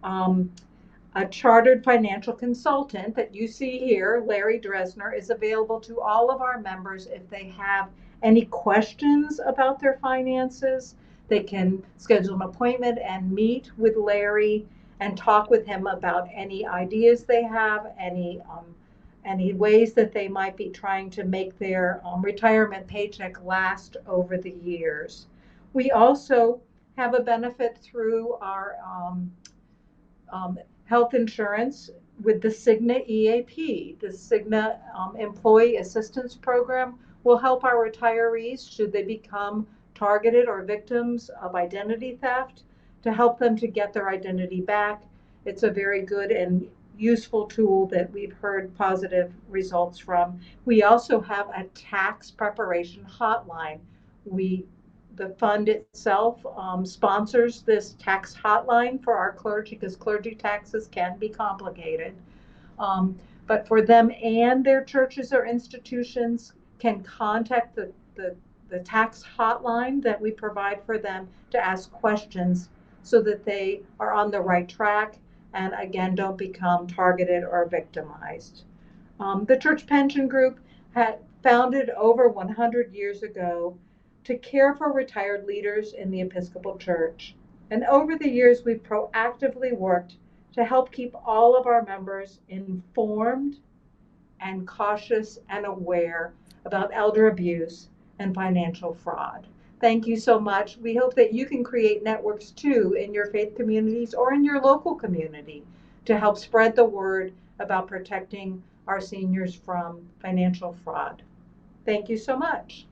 a chartered financial consultant that you see here, Larry Dresner, is available to all of our members if they have any questions about their finances. They can schedule an appointment and meet with Larry and talk with him about any ideas they have, any ways that they might be trying to make their retirement paycheck last over the years. We also have a benefit through our health insurance with the Cigna EAP. The Cigna Employee Assistance Program will help our retirees, should they become targeted or victims of identity theft, to help them to get their identity back. It's a very good and useful tool that we've heard positive results from. We also have a tax preparation hotline. The fund itself sponsors this tax hotline for our clergy, because clergy taxes can be complicated. But for them and their churches or institutions can contact the tax hotline that we provide for them to ask questions so that they are on the right track and again don't become targeted or victimized. The Church Pension Group had founded over 100 years ago to care for retired leaders in the Episcopal Church. And over the years, we've proactively worked to help keep all of our members informed and cautious and aware about elder abuse and financial fraud. Thank you so much. We hope that you can create networks too in your faith communities or in your local community to help spread the word about protecting our seniors from financial fraud. Thank you so much.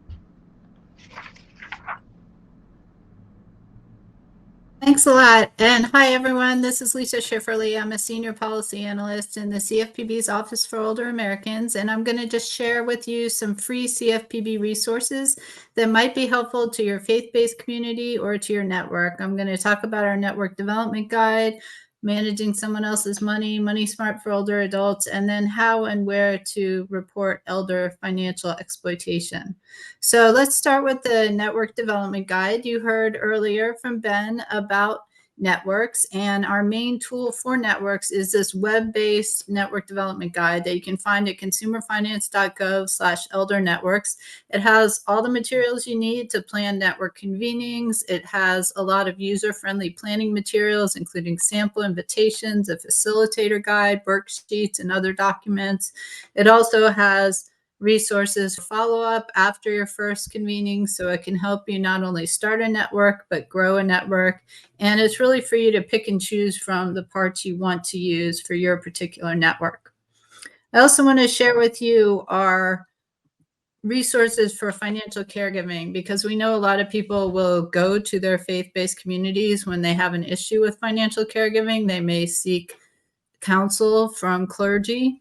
Thanks a lot. And hi, everyone. This is Lisa Schifferly. I'm a senior policy analyst in the CFPB's Office for Older Americans. And I'm going to just share with you some free CFPB resources that might be helpful to your faith-based community or to your network. I'm going to talk about our network development guide, managing someone else's money, Money Smart for older adults, and then how and where to report elder financial exploitation. So let's start with the network development guide. You heard earlier from Ben about networks, and our main tool for networks is this web-based network development guide that you can find at consumerfinance.gov/elder networks. It has all the materials you need to plan network convenings. It has a lot of user-friendly planning materials, including sample invitations, a facilitator guide, worksheets, and other documents. It also has resources for follow-up after your first convening, so it can help you not only start a network, but grow a network. And it's really for you to pick and choose from the parts you want to use for your particular network. I also want to share with you our resources for financial caregiving, because we know a lot of people will go to their faith-based communities when they have an issue with financial caregiving. They may seek counsel from clergy.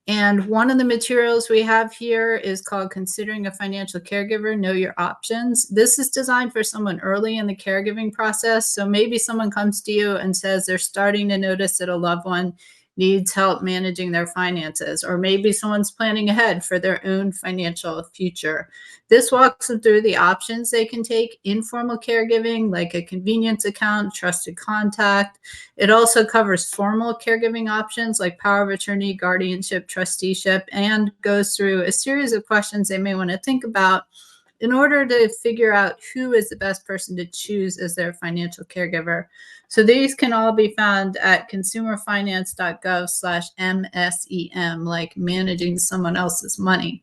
And one of the materials we have here is called Considering a Financial Caregiver, Know Your Options. This is designed for someone early in the caregiving process. So maybe someone comes to you and says they're starting to notice that a loved one needs help managing their finances, or maybe someone's planning ahead for their own financial future. This walks them through the options they can take: informal caregiving, like a convenience account, trusted contact. It also covers formal caregiving options like power of attorney, guardianship, trusteeship, and goes through a series of questions they may want to think about in order to figure out who is the best person to choose as their financial caregiver. So these can all be found at consumerfinance.gov/MSEM, like managing someone else's money.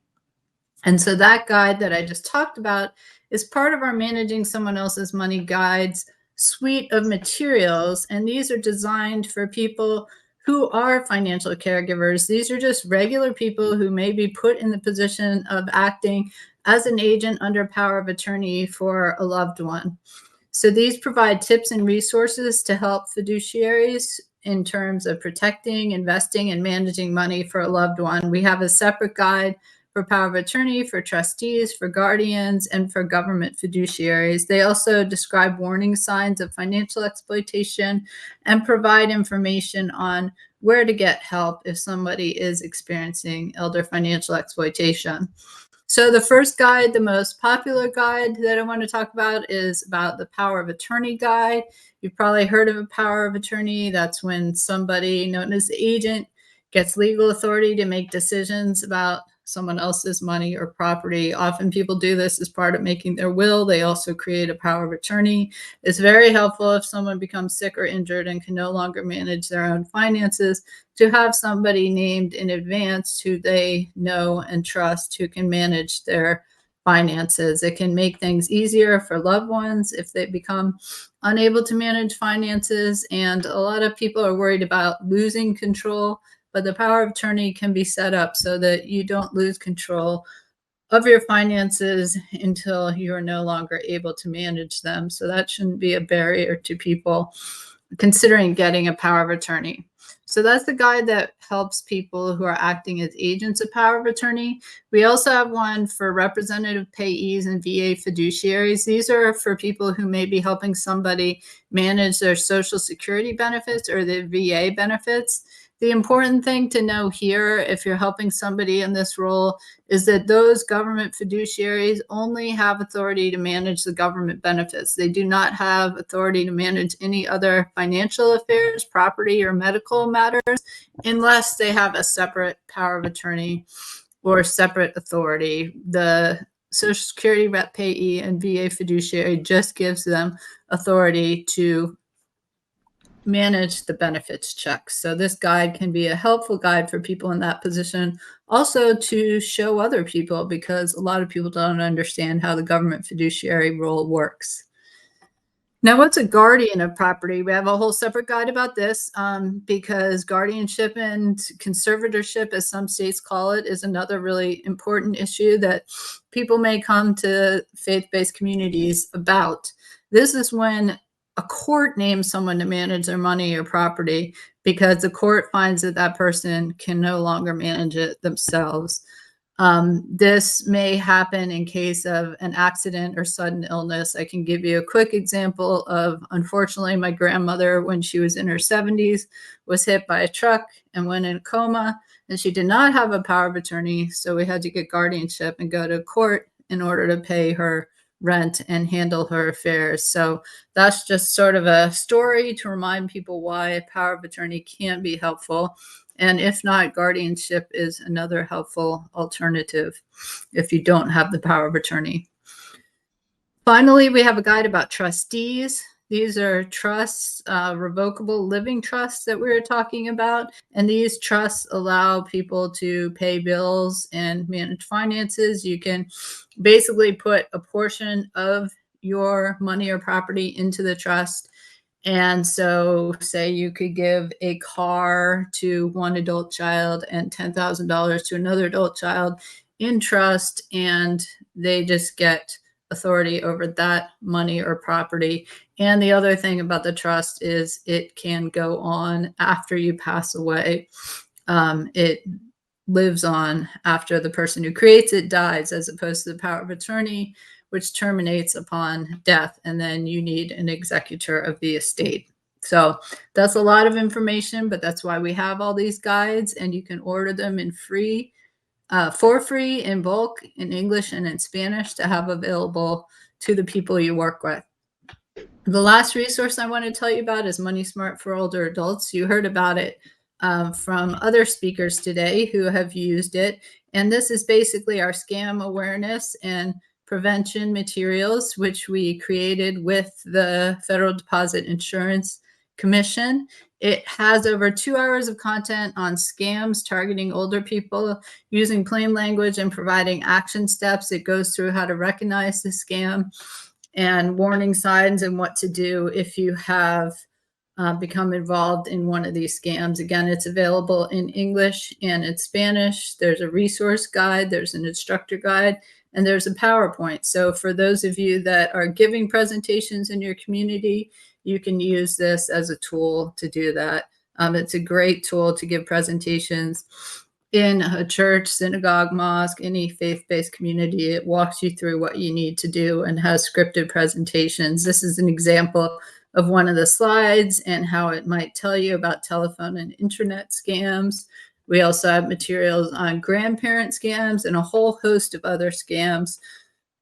And so that guide that I just talked about is part of our Managing Someone Else's Money Guides suite of materials. And these are designed for people who are financial caregivers. These are just regular people who may be put in the position of acting as an agent under power of attorney for a loved one. So these provide tips and resources to help fiduciaries in terms of protecting, investing, and managing money for a loved one. We have a separate guide for power of attorney, for trustees, for guardians, and for government fiduciaries. They also describe warning signs of financial exploitation and provide information on where to get help if somebody is experiencing elder financial exploitation. So the first guide, the most popular guide that I want to talk about, is about the power of attorney guide. You've probably heard of a power of attorney. That's when somebody known as the agent gets legal authority to make decisions about someone else's money or property. Often people do this as part of making their will. They also create a power of attorney. It's very helpful if someone becomes sick or injured and can no longer manage their own finances, to have somebody named in advance who they know and trust, who can manage their finances. It can make things easier for loved ones if they become unable to manage finances. And a lot of people are worried about losing control, but the power of attorney can be set up so that you don't lose control of your finances until you're no longer able to manage them. So that shouldn't be a barrier to people considering getting a power of attorney. So that's the guide that helps people who are acting as agents of power of attorney. We also have one for representative payees and VA fiduciaries. These are for people who may be helping somebody manage their Social Security benefits or their VA benefits. The important thing to know here, if you're helping somebody in this role, is that those government fiduciaries only have authority to manage the government benefits. They do not have authority to manage any other financial affairs, property, or medical matters unless they have a separate power of attorney or separate authority. The Social Security rep payee and VA fiduciary just gives them authority to manage the benefits checks. So this guide can be a helpful guide for people in that position, also to show other people, because a lot of people don't understand how the government fiduciary role works. Now, what's a guardian of property? We have a whole separate guide about this because guardianship and conservatorship, as some states call it, is another really important issue that people may come to faith-based communities about. This is when a court names someone to manage their money or property because the court finds that that person can no longer manage it themselves. This may happen in case of an accident or sudden illness. I can give you a quick example of, unfortunately, my grandmother, when she was in her 70s, was hit by a truck and went in a coma, and she did not have a power of attorney. So we had to get guardianship and go to court in order to pay her rent and handle her affairs. So that's just sort of a story to remind people why power of attorney can be helpful. And if not, guardianship is another helpful alternative if you don't have the power of attorney. Finally, we have a guide about trustees. These are trusts, revocable living trusts that we were talking about. And these trusts allow people to pay bills and manage finances. You can basically put a portion of your money or property into the trust. And so say you could give a car to one adult child and $10,000 to another adult child in trust, and they just get authority over that money or property. And the other thing about the trust is it can go on after you pass away. It lives on after the person who creates it dies, as opposed to the power of attorney, which terminates upon death, and then you need an executor of the estate. So that's a lot of information, but that's why we have all these guides, and you can order them for free in bulk in English and in Spanish to have available to the people you work with. The last resource I want to tell you about is Money Smart for Older Adults. You heard about it from other speakers today who have used it. And this is basically our scam awareness and prevention materials, which we created with the Federal Deposit Insurance Commission. It has over 2 hours of content on scams targeting older people using plain language and providing action steps. It goes through how to recognize the scam and warning signs and what to do if you have become involved in one of these scams. Again, it's available in English and in Spanish. There's a resource guide, there's an instructor guide, and there's a PowerPoint. So for those of you that are giving presentations in your community, you can use this as a tool to do that. It's a great tool to give presentations in a church, synagogue, mosque, any faith-based community. It walks you through what you need to do and has scripted presentations. This is an example of one of the slides and how it might tell you about telephone and internet scams. We also have materials on grandparent scams and a whole host of other scams.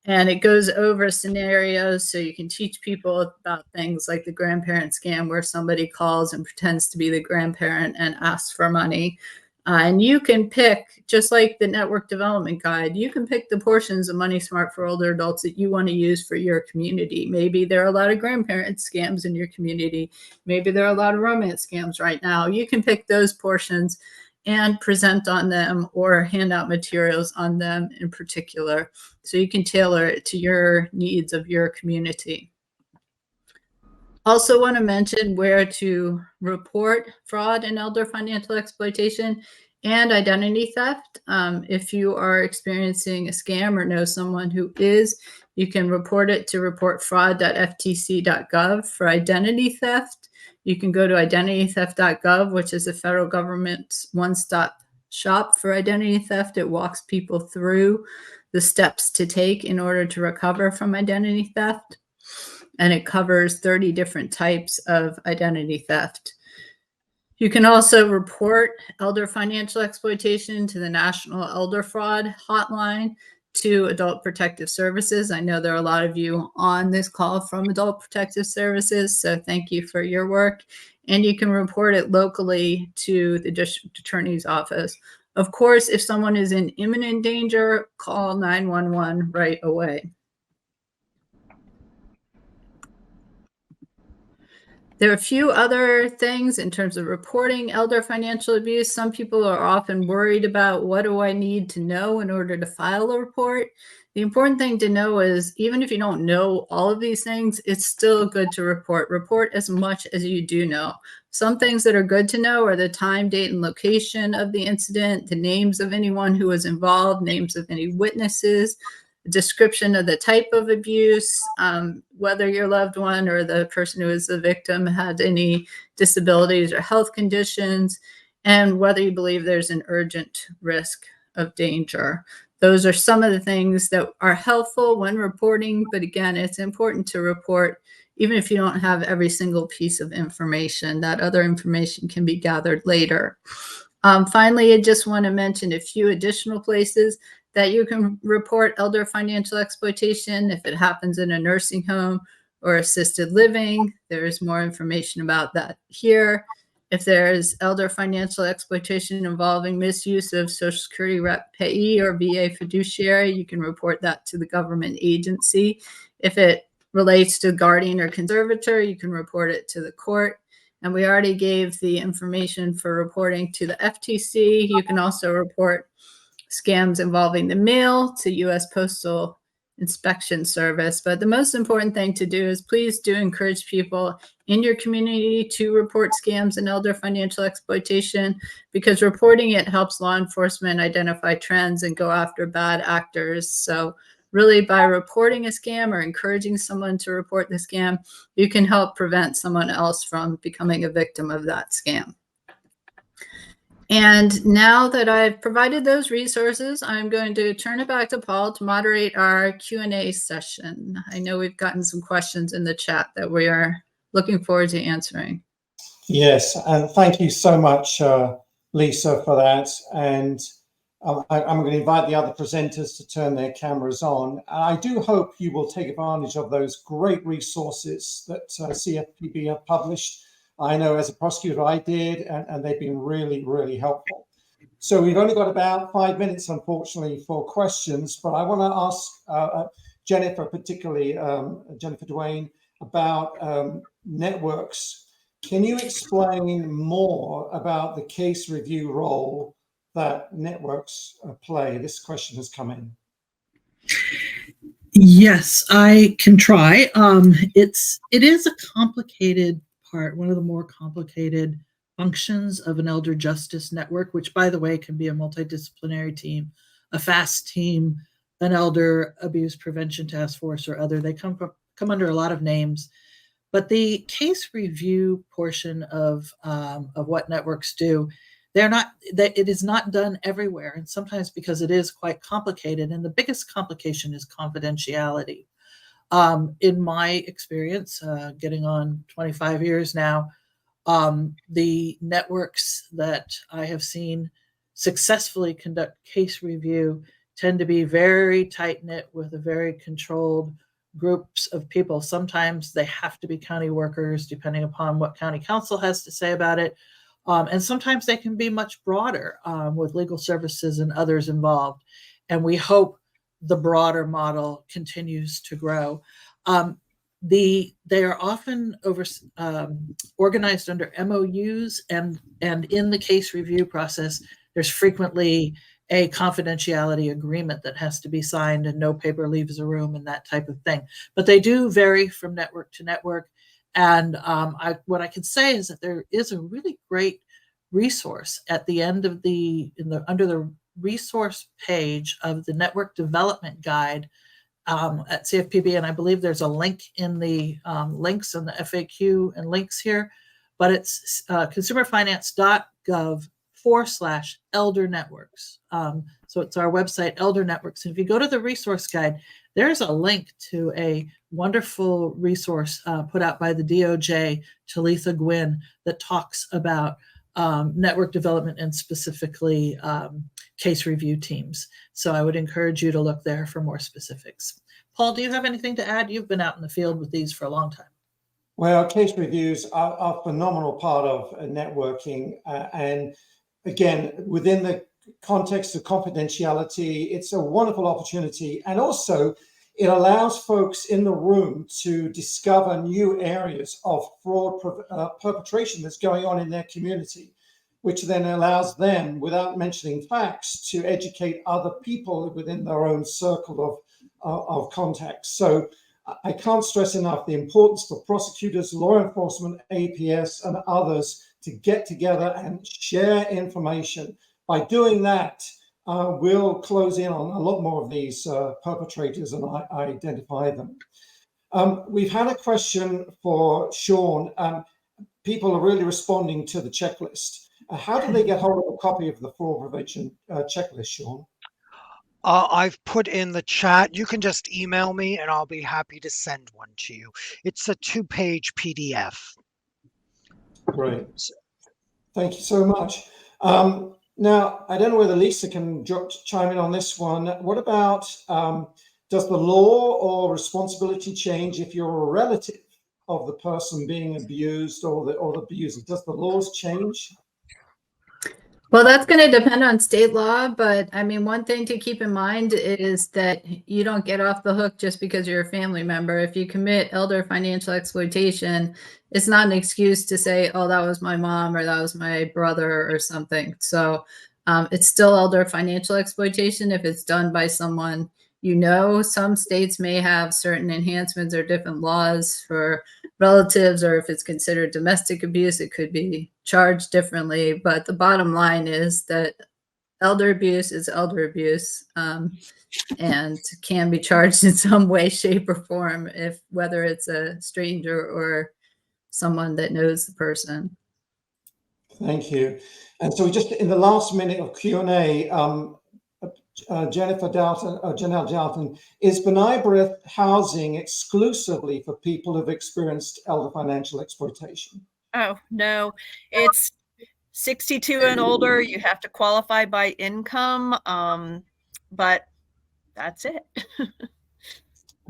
And it goes over scenarios so you can teach people about things like the grandparent scam, where somebody calls and pretends to be the grandparent and asks for money. And you can pick, just like the network development guide, you can pick the portions of Money Smart for Older Adults that you want to use for your community. Maybe there are a lot of grandparent scams in your community. Maybe there are a lot of romance scams right now. You can pick those portions and present on them or hand out materials on them in particular. So you can tailor it to your needs of your community. Also want to mention where to report fraud and elder financial exploitation and identity theft. If you are experiencing a scam or know someone who is, you can report it to reportfraud.ftc.gov. For identity theft, you can go to identitytheft.gov, which is the federal government's one-stop shop for identity theft. It walks people through the steps to take in order to recover from identity theft. And it covers 30 different types of identity theft. You can also report elder financial exploitation to the National Elder Fraud Hotline, to Adult Protective Services. I know there are a lot of you on this call from Adult Protective Services, so thank you for your work. And you can report it locally to the District Attorney's Office. Of course, if someone is in imminent danger, call 911 right away. There are a few other things in terms of reporting elder financial abuse. Some people are often worried about, what do I need to know in order to file a report? The important thing to know is, even if you don't know all of these things, it's still good to report. Report as much as you do know. Some things that are good to know are the time, date, and location of the incident, the names of anyone who was involved, names of any witnesses, description of the type of abuse, whether your loved one or the person who is the victim had any disabilities or health conditions, and whether you believe there's an urgent risk of danger. Those are some of the things that are helpful when reporting, but again, it's important to report even if you don't have every single piece of information. That other information can be gathered later. Finally, I just want to mention a few additional places that you can report elder financial exploitation. If it happens in a nursing home or assisted living, there is more information about that here. If there's elder financial exploitation involving misuse of Social Security rep payee or VA fiduciary, you can report that to the government agency. If it relates to guardian or conservator, you can report it to the court. And we already gave the information for reporting to the FTC. You can also report scams involving the mail to U.S. Postal Inspection Service. But the most important thing to do is, please do encourage people in your community to report scams and elder financial exploitation, because reporting it helps law enforcement identify trends and go after bad actors. So really, by reporting a scam or encouraging someone to report the scam, you can help prevent someone else from becoming a victim of that scam. And now that I've provided those resources, I'm going to turn it back to Paul to moderate our Q&A session. I know we've gotten some questions in the chat that we are looking forward to answering. Yes, and thank you so much, Lisa, for that. And I'm going to invite the other presenters to turn their cameras on. And I do hope you will take advantage of those great resources that CFPB have published. I know as a prosecutor I did, and they've been really, really helpful. So we've only got about 5 minutes, unfortunately, for questions, but I want to ask Jennifer, particularly Jennifer Duane, about networks. Can you explain more about the case review role that networks play? This question has come in. Yes, I can try. It is a complicated part, one of the more complicated functions of an elder justice network, which, by the way, can be a multidisciplinary team, a FAST team, an elder abuse prevention task force, or other. They come under a lot of names. But the case review portion of what networks do, it is not done everywhere, and sometimes because it is quite complicated, and the biggest complication is confidentiality. In my experience, getting on 25 years now, the networks that I have seen successfully conduct case review tend to be very tight-knit with a very controlled groups of people. Sometimes they have to be county workers, depending upon what county council has to say about it. And sometimes they can be much broader with legal services and others involved. And we hope the broader model continues to grow. They are often organized under MOUs, and in the case review process, there's frequently a confidentiality agreement that has to be signed, and no paper leaves the room and that type of thing. But they do vary from network to network. And what I can say is that there is a really great resource at the end of under the resource page of the Network Development Guide at CFPB, and I believe there's a link in the links in the FAQ and links here, but it's consumerfinance.gov/elder networks. So it's our website, Elder Networks. And if you go to the resource guide, there's a link to a wonderful resource put out by the DOJ, Talitha Gwynn, that talks about network development and specifically case review teams. So I would encourage you to look there for more specifics. Paul, do you have anything to add? You've been out in the field with these for a long time. Well, case reviews are a phenomenal part of networking. And again, within the context of confidentiality, it's a wonderful opportunity. And also, it allows folks in the room to discover new areas of fraud perpetration that's going on in their community, which then allows them, without mentioning facts, to educate other people within their own circle of contacts. So I can't stress enough the importance for prosecutors, law enforcement, APS, and others to get together and share information. By doing that, we'll close in on a lot more of these perpetrators and identify them. We've had a question for Sean. People are really responding to the checklist. How do they get hold of a copy of the fraud prevention checklist, Sean? I've put in the chat. You can just email me and I'll be happy to send one to you. It's a 2-page PDF. Great. Thank you so much. Now, I don't know whether Lisa can chime in on this one. What about, does the law or responsibility change if you're a relative of the person being abused or the abuser? Does the laws change? Well, that's going to depend on state law, but I mean, one thing to keep in mind is that you don't get off the hook just because you're a family member. If you commit elder financial exploitation, it's not an excuse to say, oh, that was my mom or that was my brother or something. So it's still elder financial exploitation if it's done by someone you know. Some states may have certain enhancements or different laws for relatives, or if it's considered domestic abuse, it could be charged differently. But the bottom line is that elder abuse is elder abuse, and can be charged in some way, shape, or form, if whether it's a stranger or someone that knows the person. Thank you. And so just in the last minute of Q&A, Janelle Dalton, is B'nai B'rith housing exclusively for people who've experienced elder financial exploitation? Oh, no, it's 62 and older. You have to qualify by income, but that's it.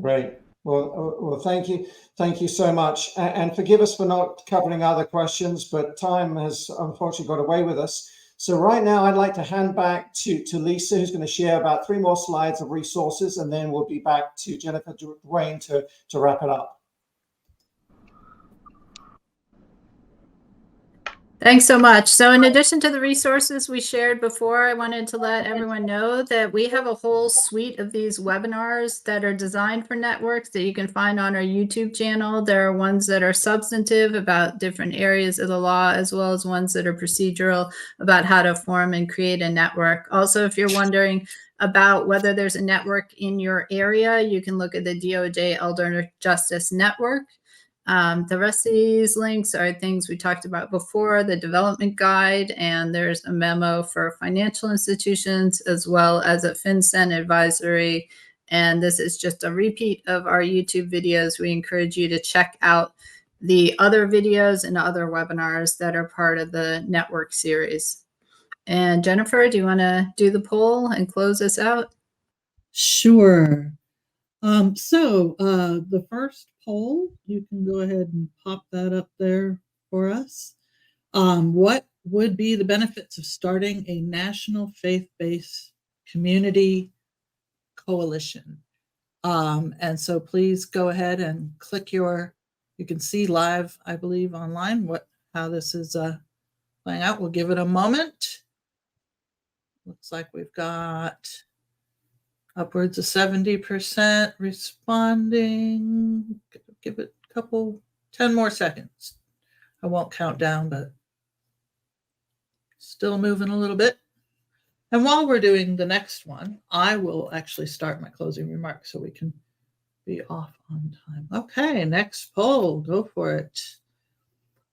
Great. Well, thank you. Thank you so much. And forgive us for not covering other questions, but time has unfortunately got away with us. So right now, I'd like to hand back to Lisa, who's going to share about 3 more slides of resources, and then we'll be back to Jennifer Dwayne to wrap it up. Thanks so much. So in addition to the resources we shared before, I wanted to let everyone know that we have a whole suite of these webinars that are designed for networks that you can find on our YouTube channel. There are ones that are substantive about different areas of the law, as well as ones that are procedural about how to form and create a network. Also, if you're wondering about whether there's a network in your area, you can look at the DOJ Elder Justice Network. The rest of these links are things we talked about before, the development guide, and there's a memo for financial institutions, as well as a FinCEN advisory. And this is just a repeat of our YouTube videos. We encourage you to check out the other videos and other webinars that are part of the network series. And Jennifer, do you want to do the poll and close us out? Sure. The first poll, you can go ahead and pop that up there for us. What would be the benefits of starting a national faith-based community coalition? And so please go ahead and click you can see live, I believe, online how this is playing out. We'll give it a moment. Looks like we've got upwards of 70% responding. Give it a 10 more seconds. I won't count down, but still moving a little bit. And while we're doing the next one, I will actually start my closing remarks so we can be off on time. Okay, next poll, go for it.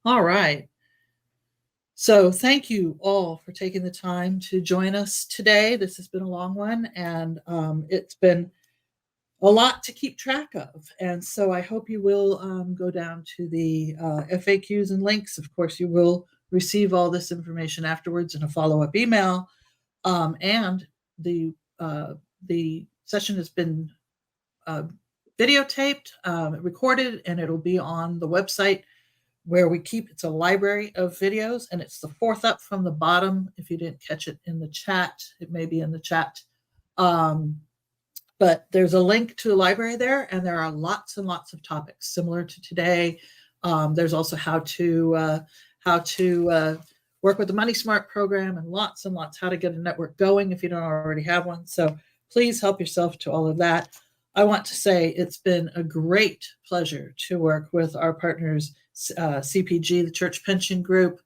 All right. So thank you all for taking the time to join us today. This has been a long one, and it's been a lot to keep track of. And so I hope you will go down to the FAQs and links. Of course, you will receive all this information afterwards in a follow-up email. And the session has been videotaped, recorded, and it'll be on the website where we keep. It's a library of videos, and it's the fourth up from the bottom. If you didn't catch it in the chat, it may be in the chat. But there's a link to the library there, and there are lots and lots of topics similar to today. There's also how to work with the Money Smart program, and lots how to get a network going if you don't already have one. So please help yourself to all of that. I want to say it's been a great pleasure to work with our partners, CPG, the Church Pension Group,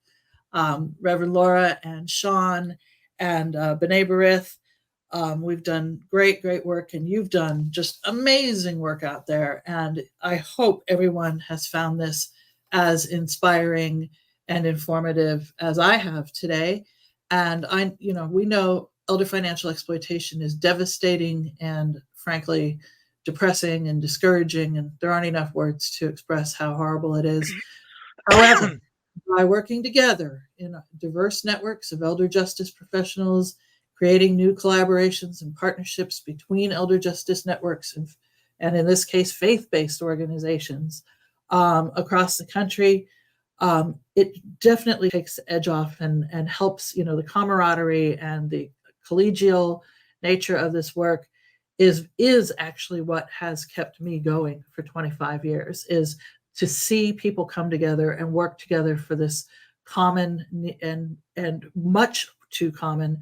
Reverend Laura and Sean, and B'nai B'rith. We've done great work, and you've done just amazing work out there. And I hope everyone has found this as inspiring and informative as I have today. And we know elder financial exploitation is devastating and frankly depressing and discouraging, and there aren't enough words to express how horrible it is. However, by working together in diverse networks of elder justice professionals, creating new collaborations and partnerships between elder justice networks and in this case, faith-based organizations across the country, it definitely takes the edge off and helps, the camaraderie and the collegial nature of this work is actually what has kept me going for 25 years, is to see people come together and work together for this common and much too common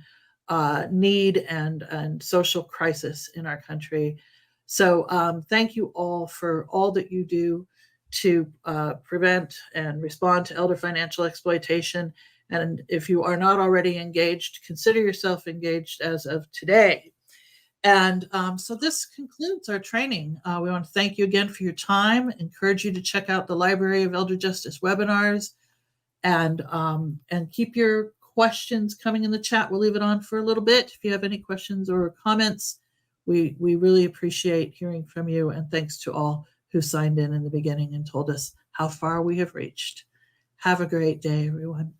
need and social crisis in our country. So thank you all for all that you do to prevent and respond to elder financial exploitation. And if you are not already engaged, consider yourself engaged as of today. And so this concludes our training. We want to thank you again for your time, encourage you to check out the Library of Elder Justice webinars, and keep your questions coming in the chat. We'll leave it on for a little bit. If you have any questions or comments, we really appreciate hearing from you. And thanks to all who signed in the beginning and told us how far we have reached. Have a great day, everyone.